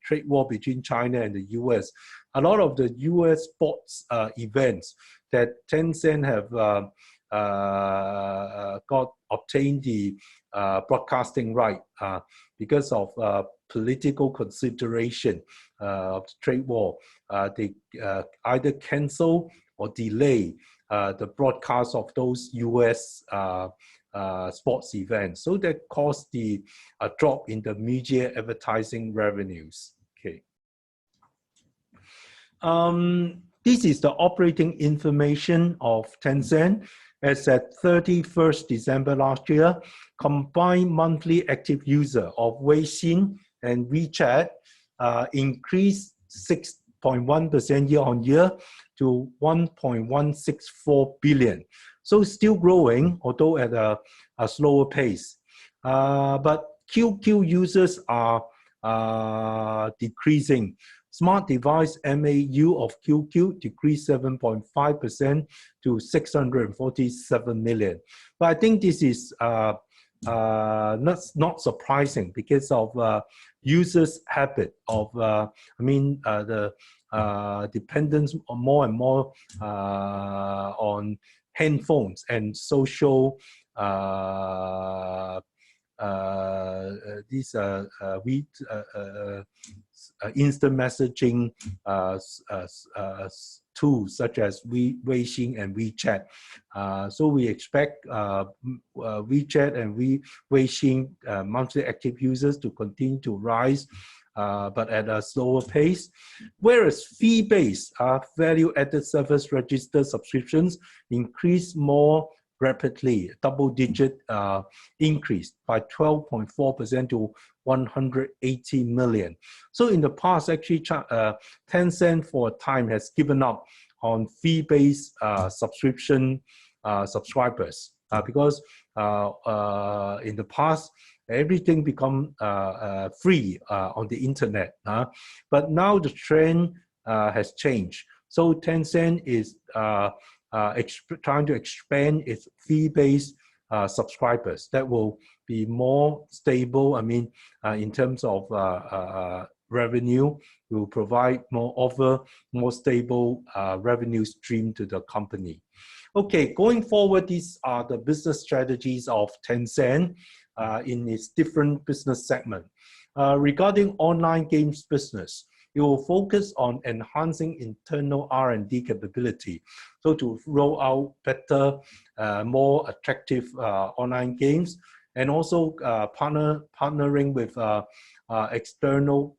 trade war between China and the US, a lot of the US sports events that Tencent have obtained the broadcasting right because of political consideration of the trade war. They either cancel or delay the broadcast of those US sports events. So that caused the drop in the media advertising revenues. Okay. This is the operating information of Tencent. As at 31st December last year, combined monthly active user of Weixin and WeChat increased 6.1% year-on-year to 1.164 billion. So still growing, although at a slower pace. But QQ users are decreasing. Smart device MAU of QQ decreased 7.5% to 647 million. But I think this is not surprising because of users' habit of, the dependence more and more on handphones and social instant messaging tools such as Weixin and WeChat. So we expect WeChat and Weixin monthly active users to continue to rise, but at a slower pace. Whereas fee-based value-added service registered subscriptions increase more rapidly, double-digit increase by 12.4% to 180 million. So in the past, actually, Tencent for a time has given up on fee-based subscription subscribers because in the past, everything become free on the internet. But now the trend has changed. So Tencent is trying to expand its fee-based subscribers that will be more stable. In terms of revenue, will provide offer more stable revenue stream to the company. Okay, going forward, these are the business strategies of Tencent in its different business segment. Regarding online games business, it will focus on enhancing internal R&D capability. So to roll out better, more attractive online games, and also partnering with external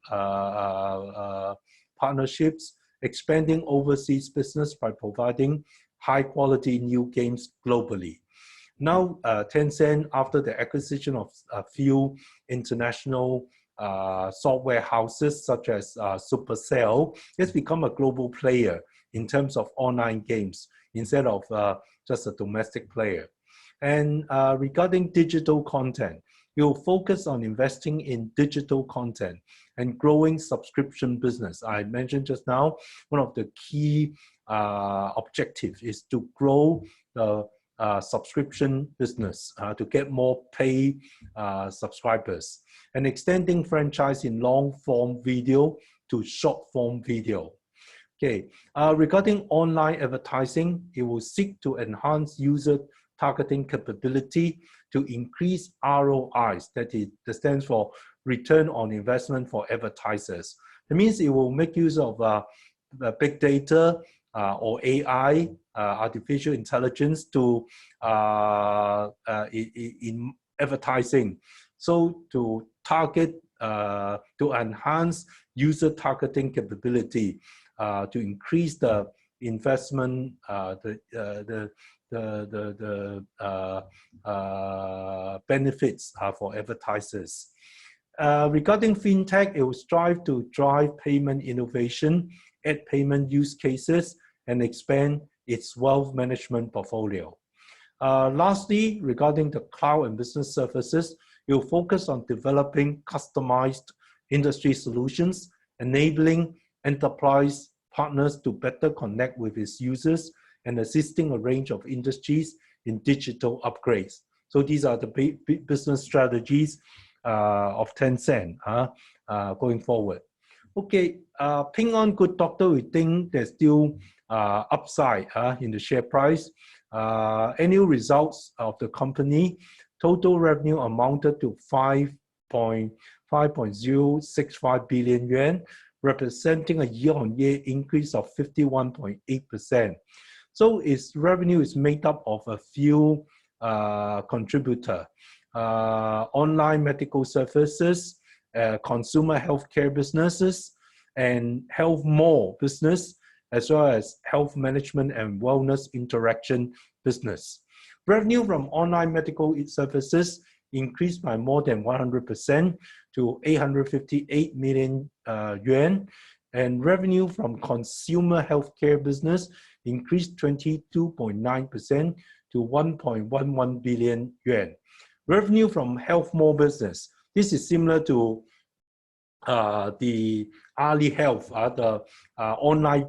partnerships, expanding overseas business by providing high quality new games globally. Now, Tencent, after the acquisition of a few international software houses such as Supercell, has become a global player in terms of online games instead of just a domestic player. And regarding digital content, we will focus on investing in digital content and growing subscription business. I mentioned just now, one of the key objectives is to grow the subscription business to get more paid subscribers, and extending franchise in long form video to short form video. Okay, regarding online advertising, it will seek to enhance user targeting capability to increase ROIs, that stands for return on investment for advertisers. That means it will make use of big data or AI, artificial intelligence to in advertising. So to target, to enhance user targeting capability, to increase the investment, benefits for advertisers. Regarding FinTech, it will strive to drive payment innovation, add payment use cases, and expand its wealth management portfolio. Lastly, regarding the cloud and business services, it will focus on developing customized industry solutions, enabling enterprise partners to better connect with its users, and assisting a range of industries in digital upgrades. So these are the business strategies of Tencent going forward. Okay, Ping An Good Doctor, we think there's still upside in the share price. Annual results of the company, total revenue amounted to 5.065 billion yuan, representing a year-on-year increase of 51.8%. So its revenue is made up of a few contributors: online medical services, consumer healthcare businesses, and health mall business, as well as health management and wellness interaction business. Revenue from online medical services increased by more than 100% to 858 million yuan, and revenue from consumer healthcare business increased 22.9% to 1.11 billion yuan. Revenue from health mall business, this is similar to the Ali Health, the online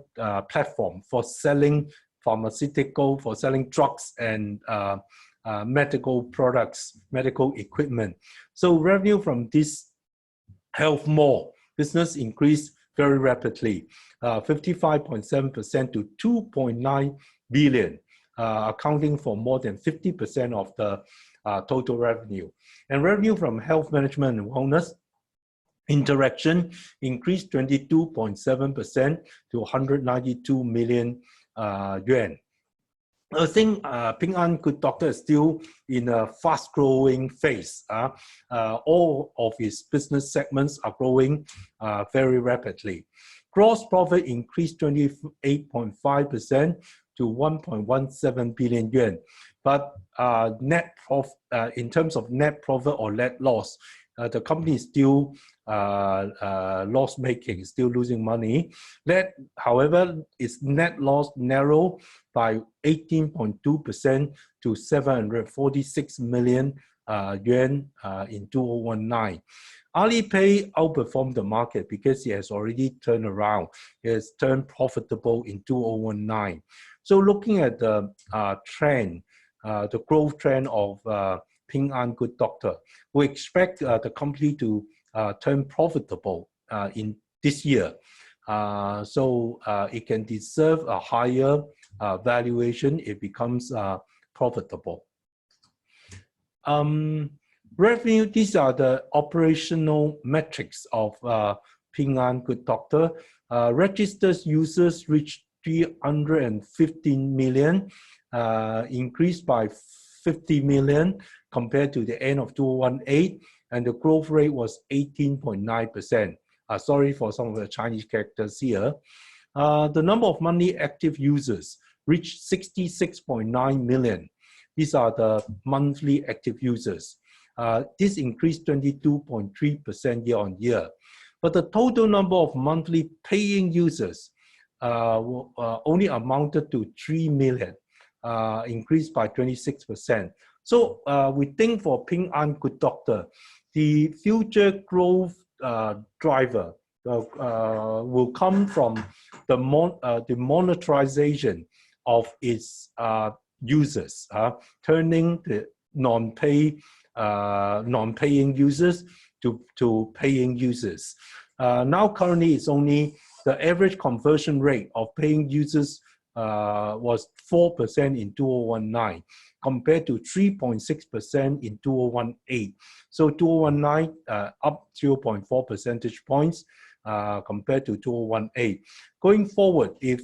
platform for selling pharmaceutical, for selling drugs and medical products, medical equipment. So revenue from this health mall business increased very rapidly, 55.7% to 2.9 billion, accounting for more than 50% of the total revenue. And revenue from health management and wellness interaction increased 22.7% to 192 million yuan. I think Ping An Good Doctor is still in a fast-growing phase. All of its business segments are growing very rapidly. Gross profit increased 28.5% to 1.17 billion yuan. But net profit, in terms of net profit or net loss, the company is still loss-making, still losing money. However, its net loss narrowed by 18.2% to 746 million yuan in 2019. Alipay outperformed the market because it has already turned around. It has turned profitable in 2019. So looking at the trend, the growth trend of Ping An Good Doctor, we expect the company to turn profitable in this year. So it can deserve a higher valuation. It becomes profitable. Revenue, these are the operational metrics of Ping An Good Doctor. Registered users reached 315 million, increased by 50 million compared to the end of 2018, and the growth rate was 18.9%. Sorry for some of the Chinese characters here. The number of monthly active users reached 66.9 million. These are the monthly active users. This increased 22.3% year on year. But the total number of monthly paying users only amounted to 3 million, increased by 26%. So we think for Ping An Good Doctor, the future growth driver will come from the monetization of its users, turning the non-paying users to paying users. Now currently it's only the average conversion rate of paying users was 4% in 2019 compared to 3.6% in 2018. So 2019 up 0.4 percentage points compared to 2018. Going forward, if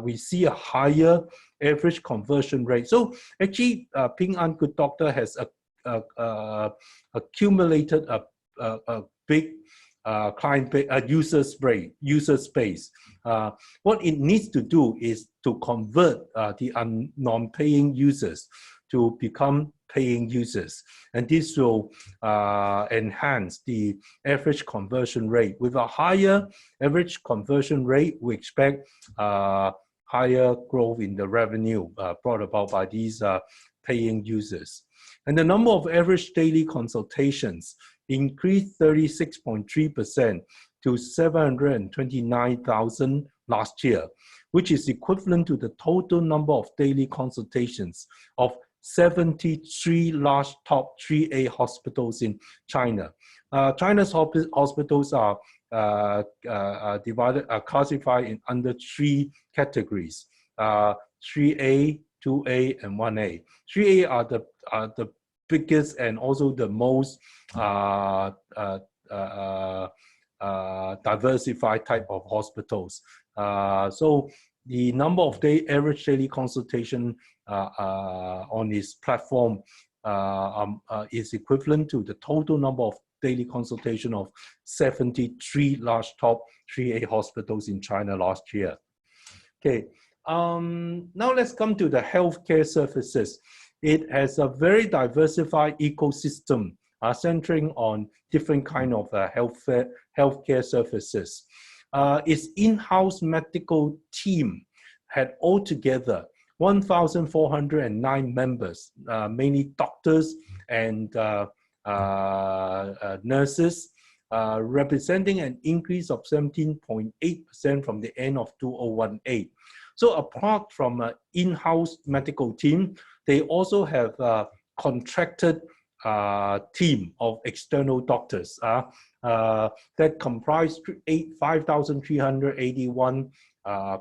we see a higher average conversion rate, so actually Ping An Good Doctor has accumulated a big user space. What it needs to do is to convert the non-paying users to become paying users, and this will enhance the average conversion rate. With a higher average conversion rate, we expect higher growth in the revenue brought about by these paying users. And the number of average daily consultations increased 36.3% to 729,000 last year, which is equivalent to the total number of daily consultations of 73 large top 3A hospitals in China. China's hospitals are classified under 3 categories: 3A, 2A, and 1A. 3A are the biggest and also the most diversified type of hospitals. So the number of average daily consultation on this platform is equivalent to the total number of daily consultation of 73 large top 3A hospitals in China last year. Okay, now let's come to the healthcare services. It has a very diversified ecosystem centering on different kind of healthcare services. Its in-house medical team had altogether 1,409 members, mainly doctors and nurses, representing an increase of 17.8% from the end of 2018. So apart from an in-house medical team, they also have a contracted team of external doctors that comprise 5,381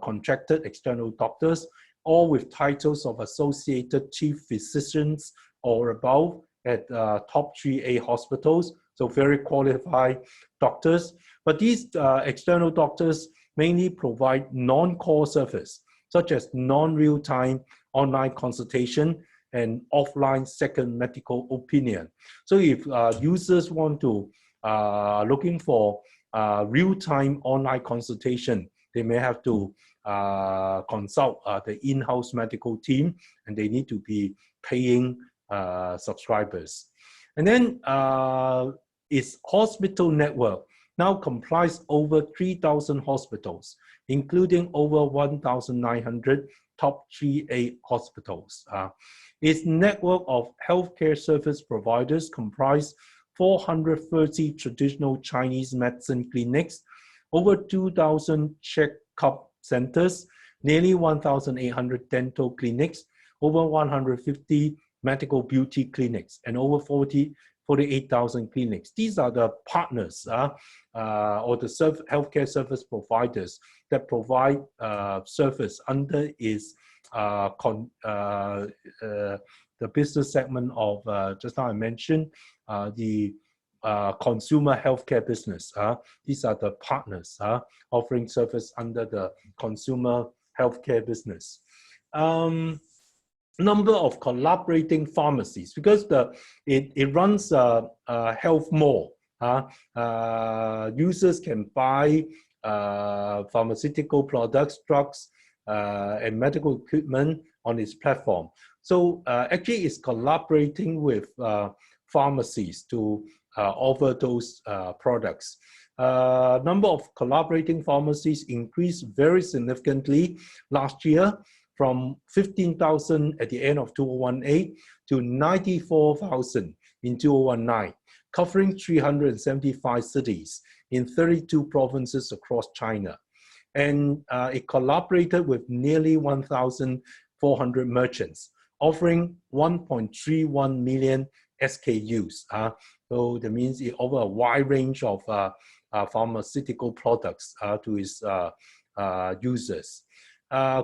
contracted external doctors, all with titles of associated chief physicians or above at top 3A hospitals, so very qualified doctors. But these external doctors mainly provide non-core service, such as non-real-time online consultation and offline second medical opinion. So if users want to looking for real-time online consultation, they may have to consult the in-house medical team, and they need to be paying subscribers. And then its hospital network now comprises over 3,000 hospitals, including over 1,900 top 3A hospitals. Its network of healthcare service providers comprise 430 traditional Chinese medicine clinics, over 2,000 check-up centers, nearly 1,800 dental clinics, over 150 medical beauty clinics, and over 48,000 clinics. These are the partners or the healthcare service providers that provide service under its the business segment of, just now I mentioned, the consumer healthcare business. These are the partners offering service under the consumer healthcare business. Number of collaborating pharmacies, because it runs a health mall. Users can buy pharmaceutical products, drugs, and medical equipment on its platform. So actually it's collaborating with pharmacies to offer those products. Number of collaborating pharmacies increased very significantly last year, from 15,000 at the end of 2018 to 94,000 in 2019, covering 375 cities in 32 provinces across China. And it collaborated with nearly 1,400 merchants, offering 1.31 million SKUs. So that means it offers a wide range of pharmaceutical products to its users.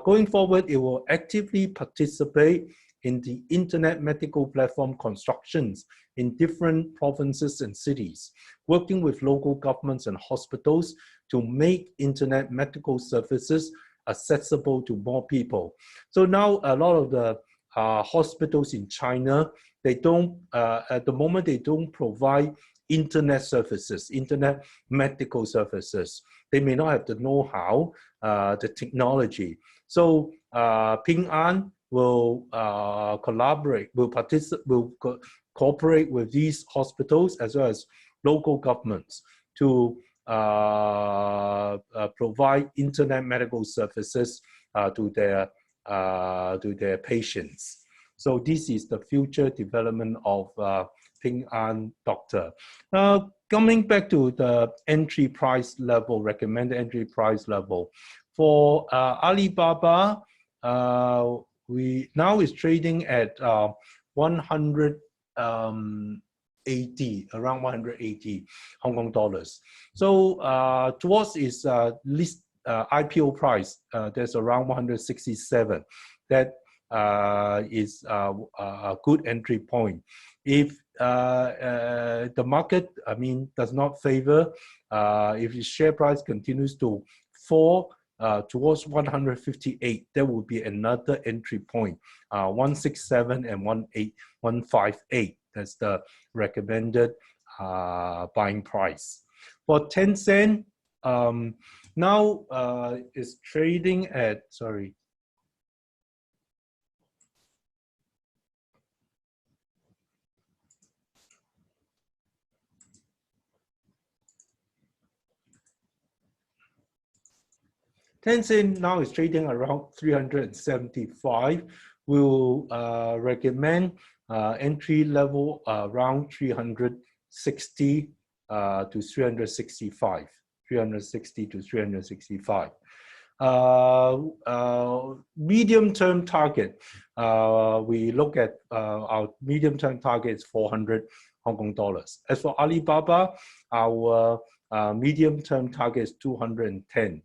Going forward, it will actively participate in the internet medical platform constructions in different provinces and cities, working with local governments and hospitals to make internet medical services accessible to more people. So now a lot of the hospitals in China, they don't, at the moment, they don't provide internet services, internet medical services. They may not have the know-how, the technology. So Ping An will collaborate, will cooperate with these hospitals as well as local governments to provide internet medical services to their patients. So this is the future development of Ping An Doctor. Now, coming back to the entry price level, recommended entry price level. For Alibaba, we now is trading at 180, around 180 Hong Kong dollars. So towards its list IPO price, there's around 167. That is a good entry point. If the market, I mean, does not favor, if the share price continues to fall towards 158, there will be another entry point, 167 and 158. That's the recommended buying price. For Tencent, now is trading at, sorry, Tencent now is trading around 375. We'll recommend entry level around 360 to 365. 360 to 365. Medium-term target, we look at our medium-term target is 400 Hong Kong dollars. As for Alibaba, our medium-term target is 210.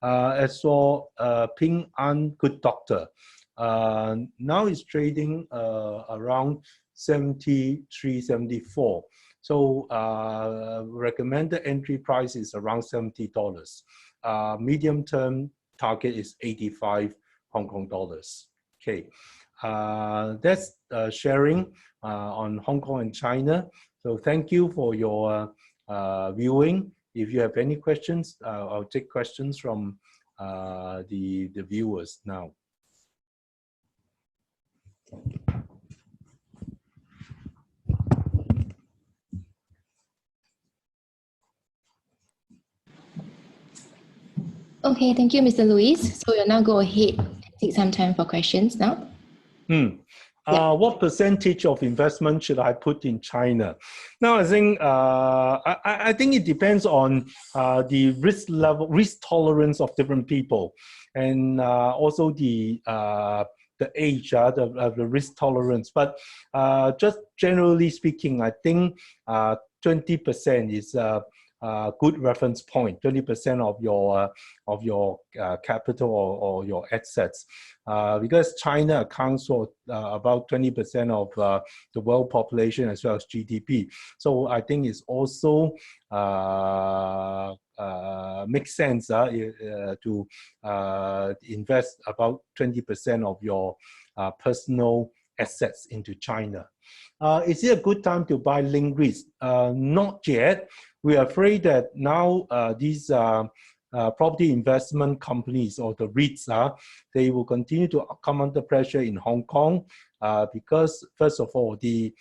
As for Ping An Good Doctor, now it's trading around 73, 74. So recommended entry price is around $70. Medium-term target is 85 Hong Kong dollars. Okay, that's sharing on Hong Kong and China. So thank you for your viewing. If you have any questions, I'll take questions from the viewers now. Okay, thank you, Mr. Luis. So we'll now go ahead and take some time for questions now. What percentage of investment should I put in China? Now, I think I think it depends on the risk level, risk tolerance of different people, and also the age, the risk tolerance. But just generally speaking, I think 20% is good reference point. 20% of your capital or your assets, because China accounts for about 20% of the world population as well as GDP. So I think it's also makes sense to invest about 20% of your personal assets into China. Is it a good time to buy linked REITs? Not yet. We are afraid that now these property investment companies or the REITs, they will continue to come under pressure in Hong Kong because, first of all, the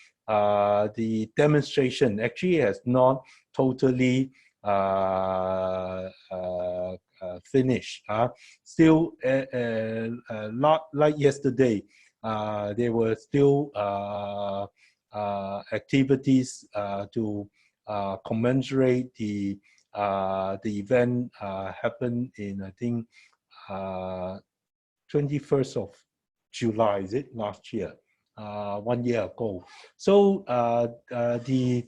demonstration actually has not totally finished. Still, not like yesterday, there were still activities to commensurate the event happened in, I think, 21st of July, is it, last year, 1 year ago. So the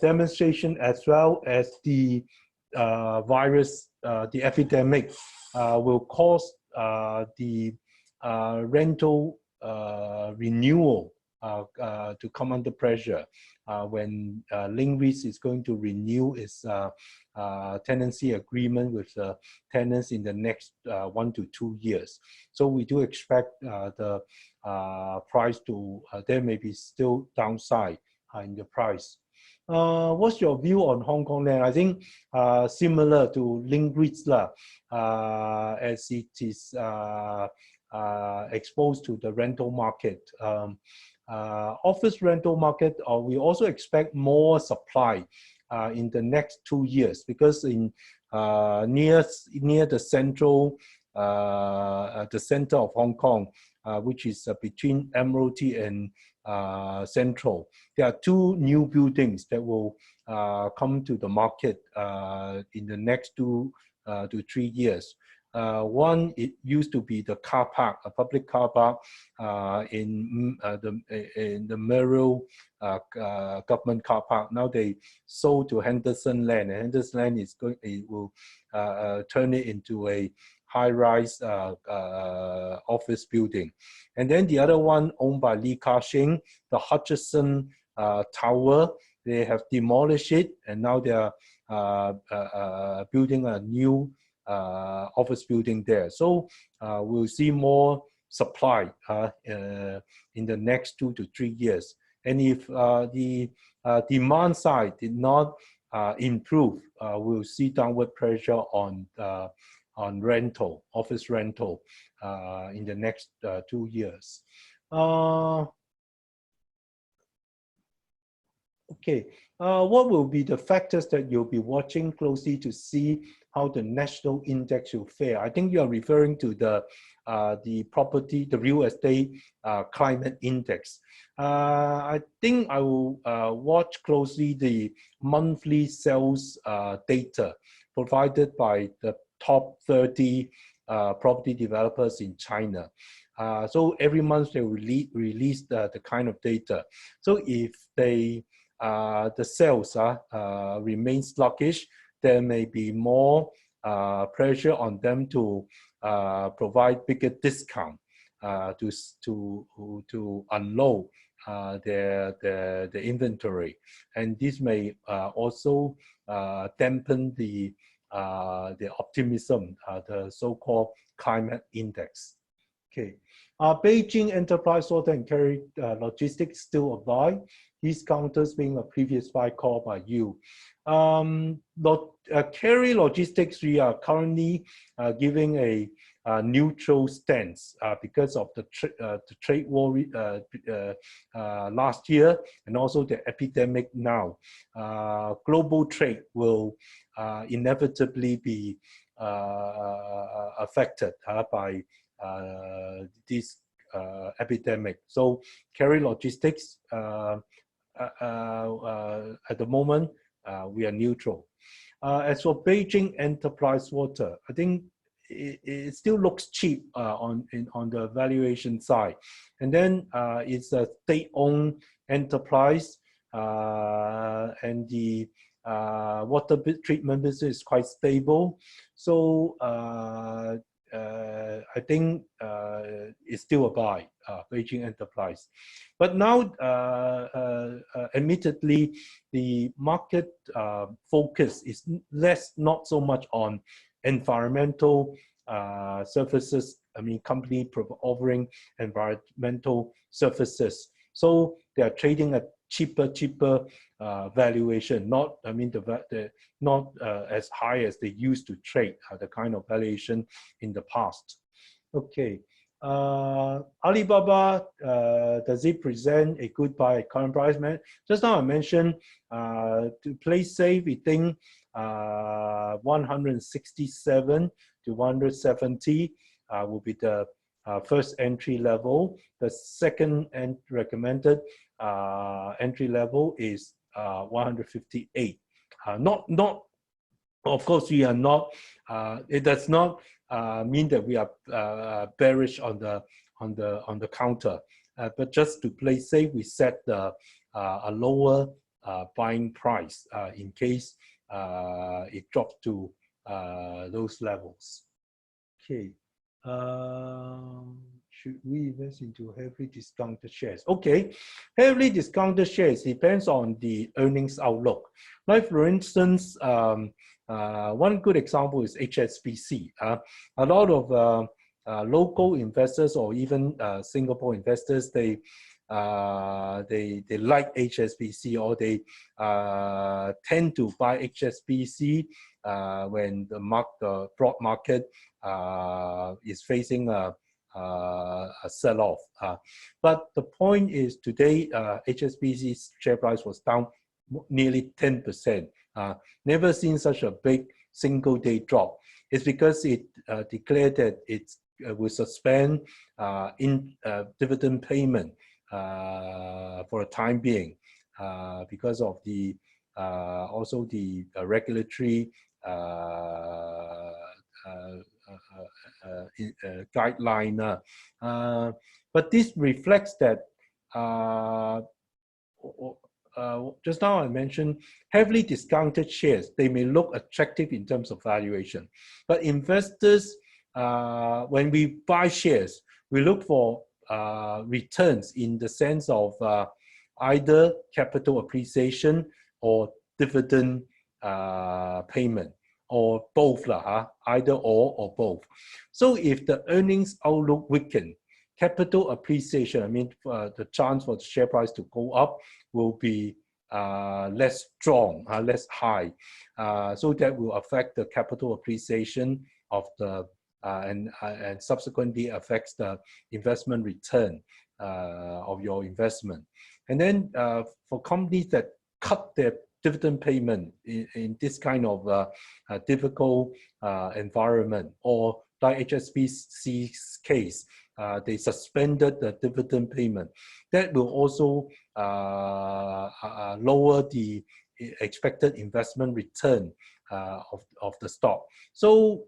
demonstration as well as the virus, the epidemic will cause the rental renewal to come under pressure when linked REITs is going to renew its tenancy agreement with tenants in the next 1 to 2 years. So we do expect the price to, there may be still downside in the price. What's your view on Hong Kong land? I think similar to Link REITs as it is exposed to the rental market. Office rental market, we also expect more supply in the next 2 years, because in near the center of Hong Kong, which is between Admiralty and Central, there are 2 new buildings that will come to the market in the next 2 to 3 years. One, it used to be the car park, a public car park in the Merrill government car park. Now they sold to Henderson Land, and Henderson Land is going, it will turn it into a high-rise office building. And then the other one owned by Li Ka-shing, the Hutchison Tower, they have demolished it, and now they are building a new office building there. So we'll see more supply in the next 2 to 3 years. And if the demand side did not improve, we'll see downward pressure on rental, office rental in the next 2 years. Okay, what will be the factors that you'll be watching closely to see how the national index will fare? I think you are referring to the property, the real estate climate index. I think I will watch closely the monthly sales data provided by the top 30 property developers in China. So every month they will release the kind of data. So if they the sales remain sluggish, there may be more pressure on them to provide bigger discount to unload the inventory, and this may also dampen the optimism, the so-called climate index. Okay, Beijing Enterprise Water and Carry Logistics still apply. These counters being a previous buy call by you. Carry Logistics, we are currently giving a neutral stance because of the trade war last year, and also the epidemic now. Global trade will inevitably be affected by this epidemic. So Carry Logistics, at the moment, we are neutral. As for Beijing Enterprise Water, I think it still looks cheap on the valuation side. And then it's a state-owned enterprise, and the water treatment business is quite stable. So I think it's still a buy, Beijing Enterprise. But now, admittedly, the market focus is not so much on environmental services. I mean, company offering environmental services. So they are trading at cheaper valuation. Not, I mean, not as high as they used to trade, the kind of valuation in the past. Okay, Alibaba, does it present a good buy at current price? Just now I mentioned to play safe, we think 167 to 170 will be the first entry level. The second recommended entry level is 158. Of course, we are not. It does not mean that we are bearish on the counter. But just to play safe, we set a lower buying price in case it drops to those levels. Okay. Should we invest into heavily discounted shares? Okay, heavily discounted shares depends on the earnings outlook. Like for instance, one good example is HSBC. A lot of local investors or even Singapore investors, they like HSBC, or they tend to buy HSBC when the broad market is facing a sell-off. But the point is, today HSBC's share price was down nearly 10%. Never seen such a big single-day drop. It's because it declared that it will suspend dividend payment for the time being, because of the also the regulatory guideline. But this reflects that just now I mentioned heavily discounted shares. They may look attractive in terms of valuation, but investors, when we buy shares, we look for returns in the sense of either capital appreciation or dividend payment, or both, either or both. So if the earnings outlook weaken, capital appreciation, I mean the chance for the share price to go up, will be less strong, less high. So that will affect the capital appreciation of the and subsequently affects the investment return of your investment. And then for companies that cut their dividend payment in this kind of difficult environment, or like HSBC's case, they suspended the dividend payment, that will also lower the expected investment return of the stock. So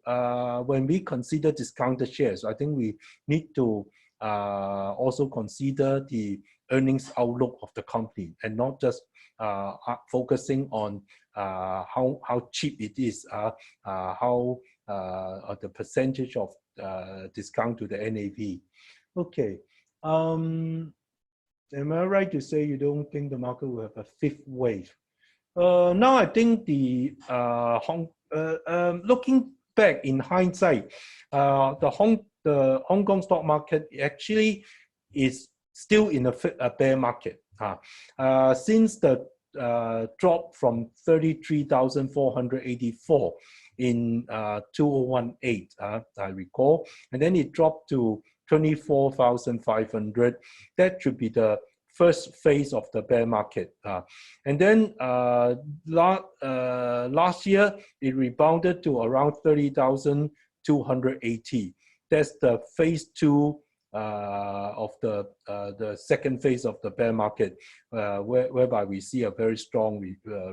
when we consider discounted shares, I think we need to also consider the earnings outlook of the company, and not just focusing on how cheap it is, how the percentage of discount to the NAV. Okay. Am I right to say you don't think the market will have a fifth wave? Now I think the looking back in hindsight, the Hong Kong stock market actually is still in a bear market. Since the drop from 33,484 in 2018, I recall, and then it dropped to 24,500. That should be the first phase of the bear market. And then last year, it rebounded to around 30,280. That's the phase two of the second phase of the bear market, whereby we see a very strong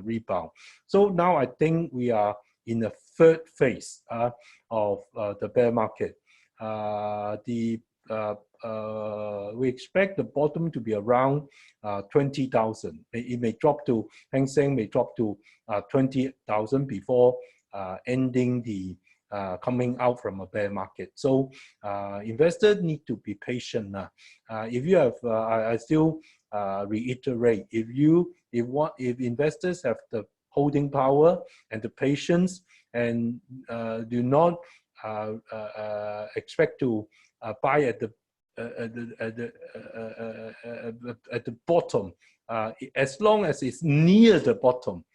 rebound. So now I think we are in the third phase of the bear market. We expect the bottom to be around 20,000. It may drop to, Hang Seng may drop to 20,000 before ending the coming out from a bear market. So investors need to be patient. If you have, I still reiterate, if investors have the holding power and the patience, and do not expect to buy at the bottom, as long as it's near the bottom,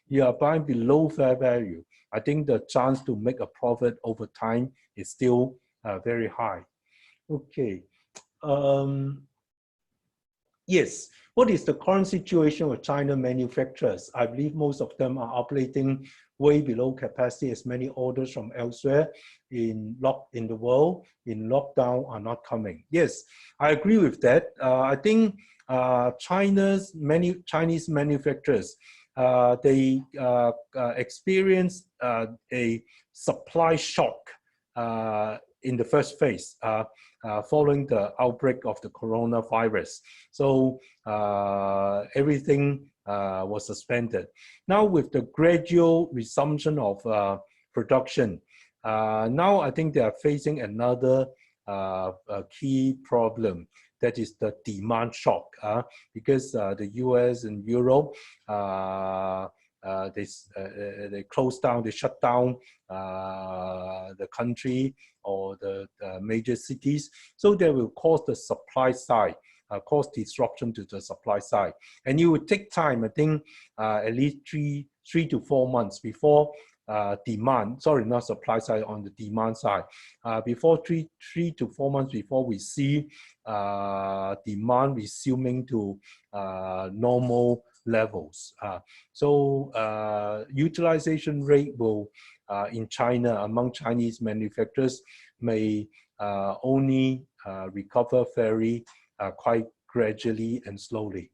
you are buying below fair value, I think the chance to make a profit over time is still very high. Okay. Yes. What is the current situation with China manufacturers? I believe most of them are operating way below capacity, as many orders from elsewhere in the world in lockdown are not coming. Yes, I agree with that. I think Chinese manufacturers, they experienced a supply shock in the first phase following the outbreak of the coronavirus. So everything was suspended. Now with the gradual resumption of production, now I think they are facing another key problem. That is the demand shock, because the US and Europe they close down, they shut down the country or the major cities. So that will cause the supply side, cause disruption to the supply side. And it would take time, I think, at least three to 4 months before demand, sorry, not supply side, on the demand side, before three to 4 months before we see demand resuming to normal levels. So utilization rate will, in China, among Chinese manufacturers, may only recover very quite gradually and slowly.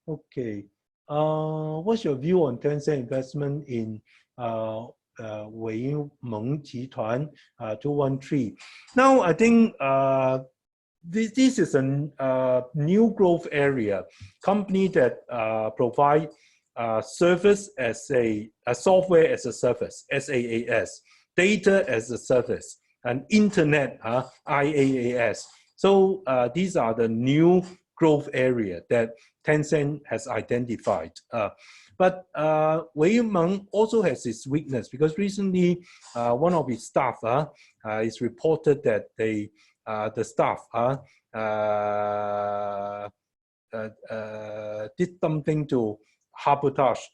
Okay, what's your view on Tencent investment in Weimeng Jituan 213? Now, I think this is a new growth area, company that provide service as a software as a service, SaaS, data as a service, and internet, IaaS. So these are the new growth area that Tencent has identified. But Weimeng also has its weakness, because recently one of its staff is reported that the staff did something to sabotage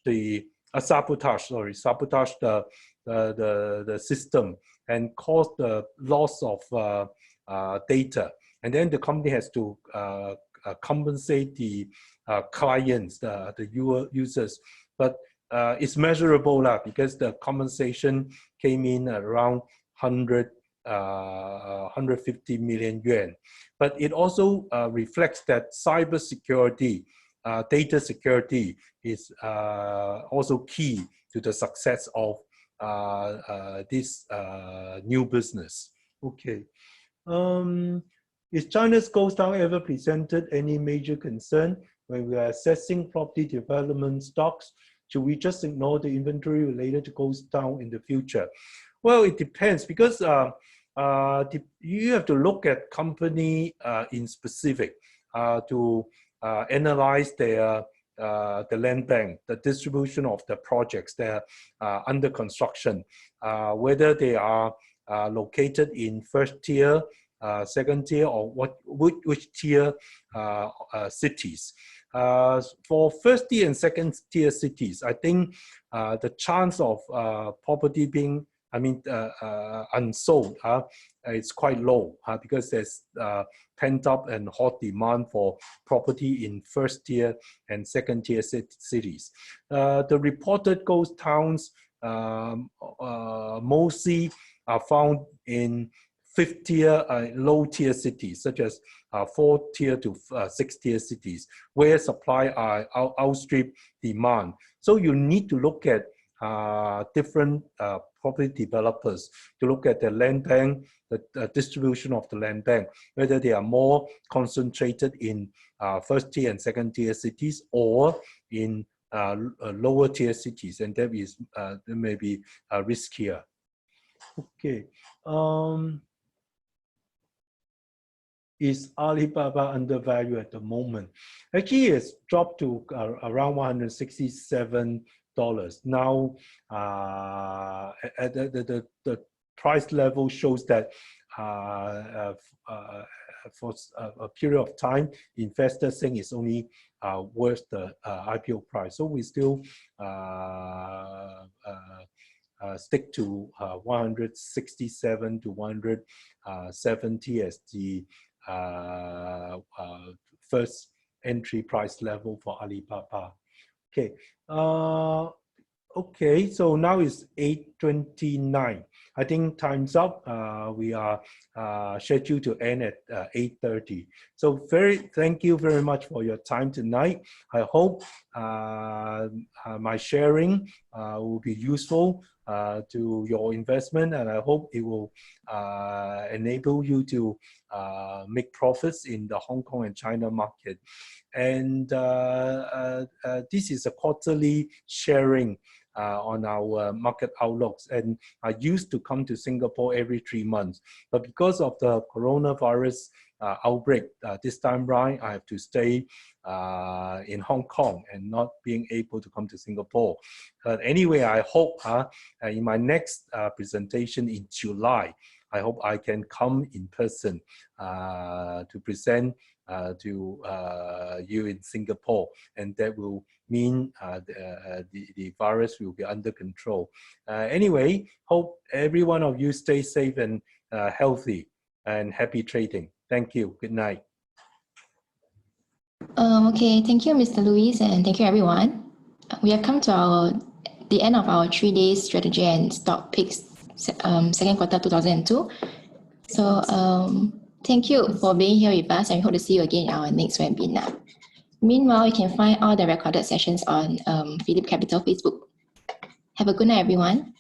the system and caused the loss of data. And then the company has to compensate the clients, the users. But it's measurable because the compensation came in around 150 million yuan. But it also reflects that cybersecurity, data security is also key to the success of this new business. Okay. Is China's ghost town ever presented any major concern when we are assessing property development stocks? Should we just ignore the inventory related to ghost town in the future? Well, it depends, because you have to look at company in specific to analyze their the land bank, the distribution of the projects that are under construction, whether they are located in first tier, second tier, or which tier cities. For first tier and second tier cities, I think the chance of property being, unsold, it's quite low because there's pent up and hot demand for property in first tier and second tier cities. The reported ghost towns mostly are found in fifth tier, low tier cities, such as fourth tier to sixth tier cities, where supply outstrip demand. So you need to look at different property developers to look at the land bank, the distribution of the land bank, whether they are more concentrated in first tier and second tier cities or in lower tier cities, and that is there may be riskier. Okay. Is Alibaba undervalued at the moment? Actually, it's dropped to around $167. Now, at the price level shows that for a period of time, investors think it's only worth the IPO price. So we still stick to 167 to 170 as the first entry price level for Alibaba. Okay. Okay, so now it's 8:29. I think time's up. We are scheduled to end at 8:30. So thank you very much for your time tonight. I hope my sharing will be useful to your investment, and I hope it will enable you to make profits in the Hong Kong and China market. And this is a quarterly sharing on our market outlooks. And I used to come to Singapore every 3 months, but because of the coronavirus outbreak this time round, I have to stay in Hong Kong and not being able to come to Singapore. But anyway, I hope in my next presentation in July, I hope I can come in person to present to you in Singapore, and that will mean the virus will be under control. Anyway, hope every one of you stay safe and healthy, and happy trading. Thank you. Good night. Okay, thank you, Mr. Luis, and thank you, everyone. We have come to the end of our 3-day strategy and stock picks second quarter 2002. So thank you for being here with us, and we hope to see you again in our next webinar. Meanwhile, you can find all the recorded sessions on PhillipCapital Facebook. Have a good night, everyone.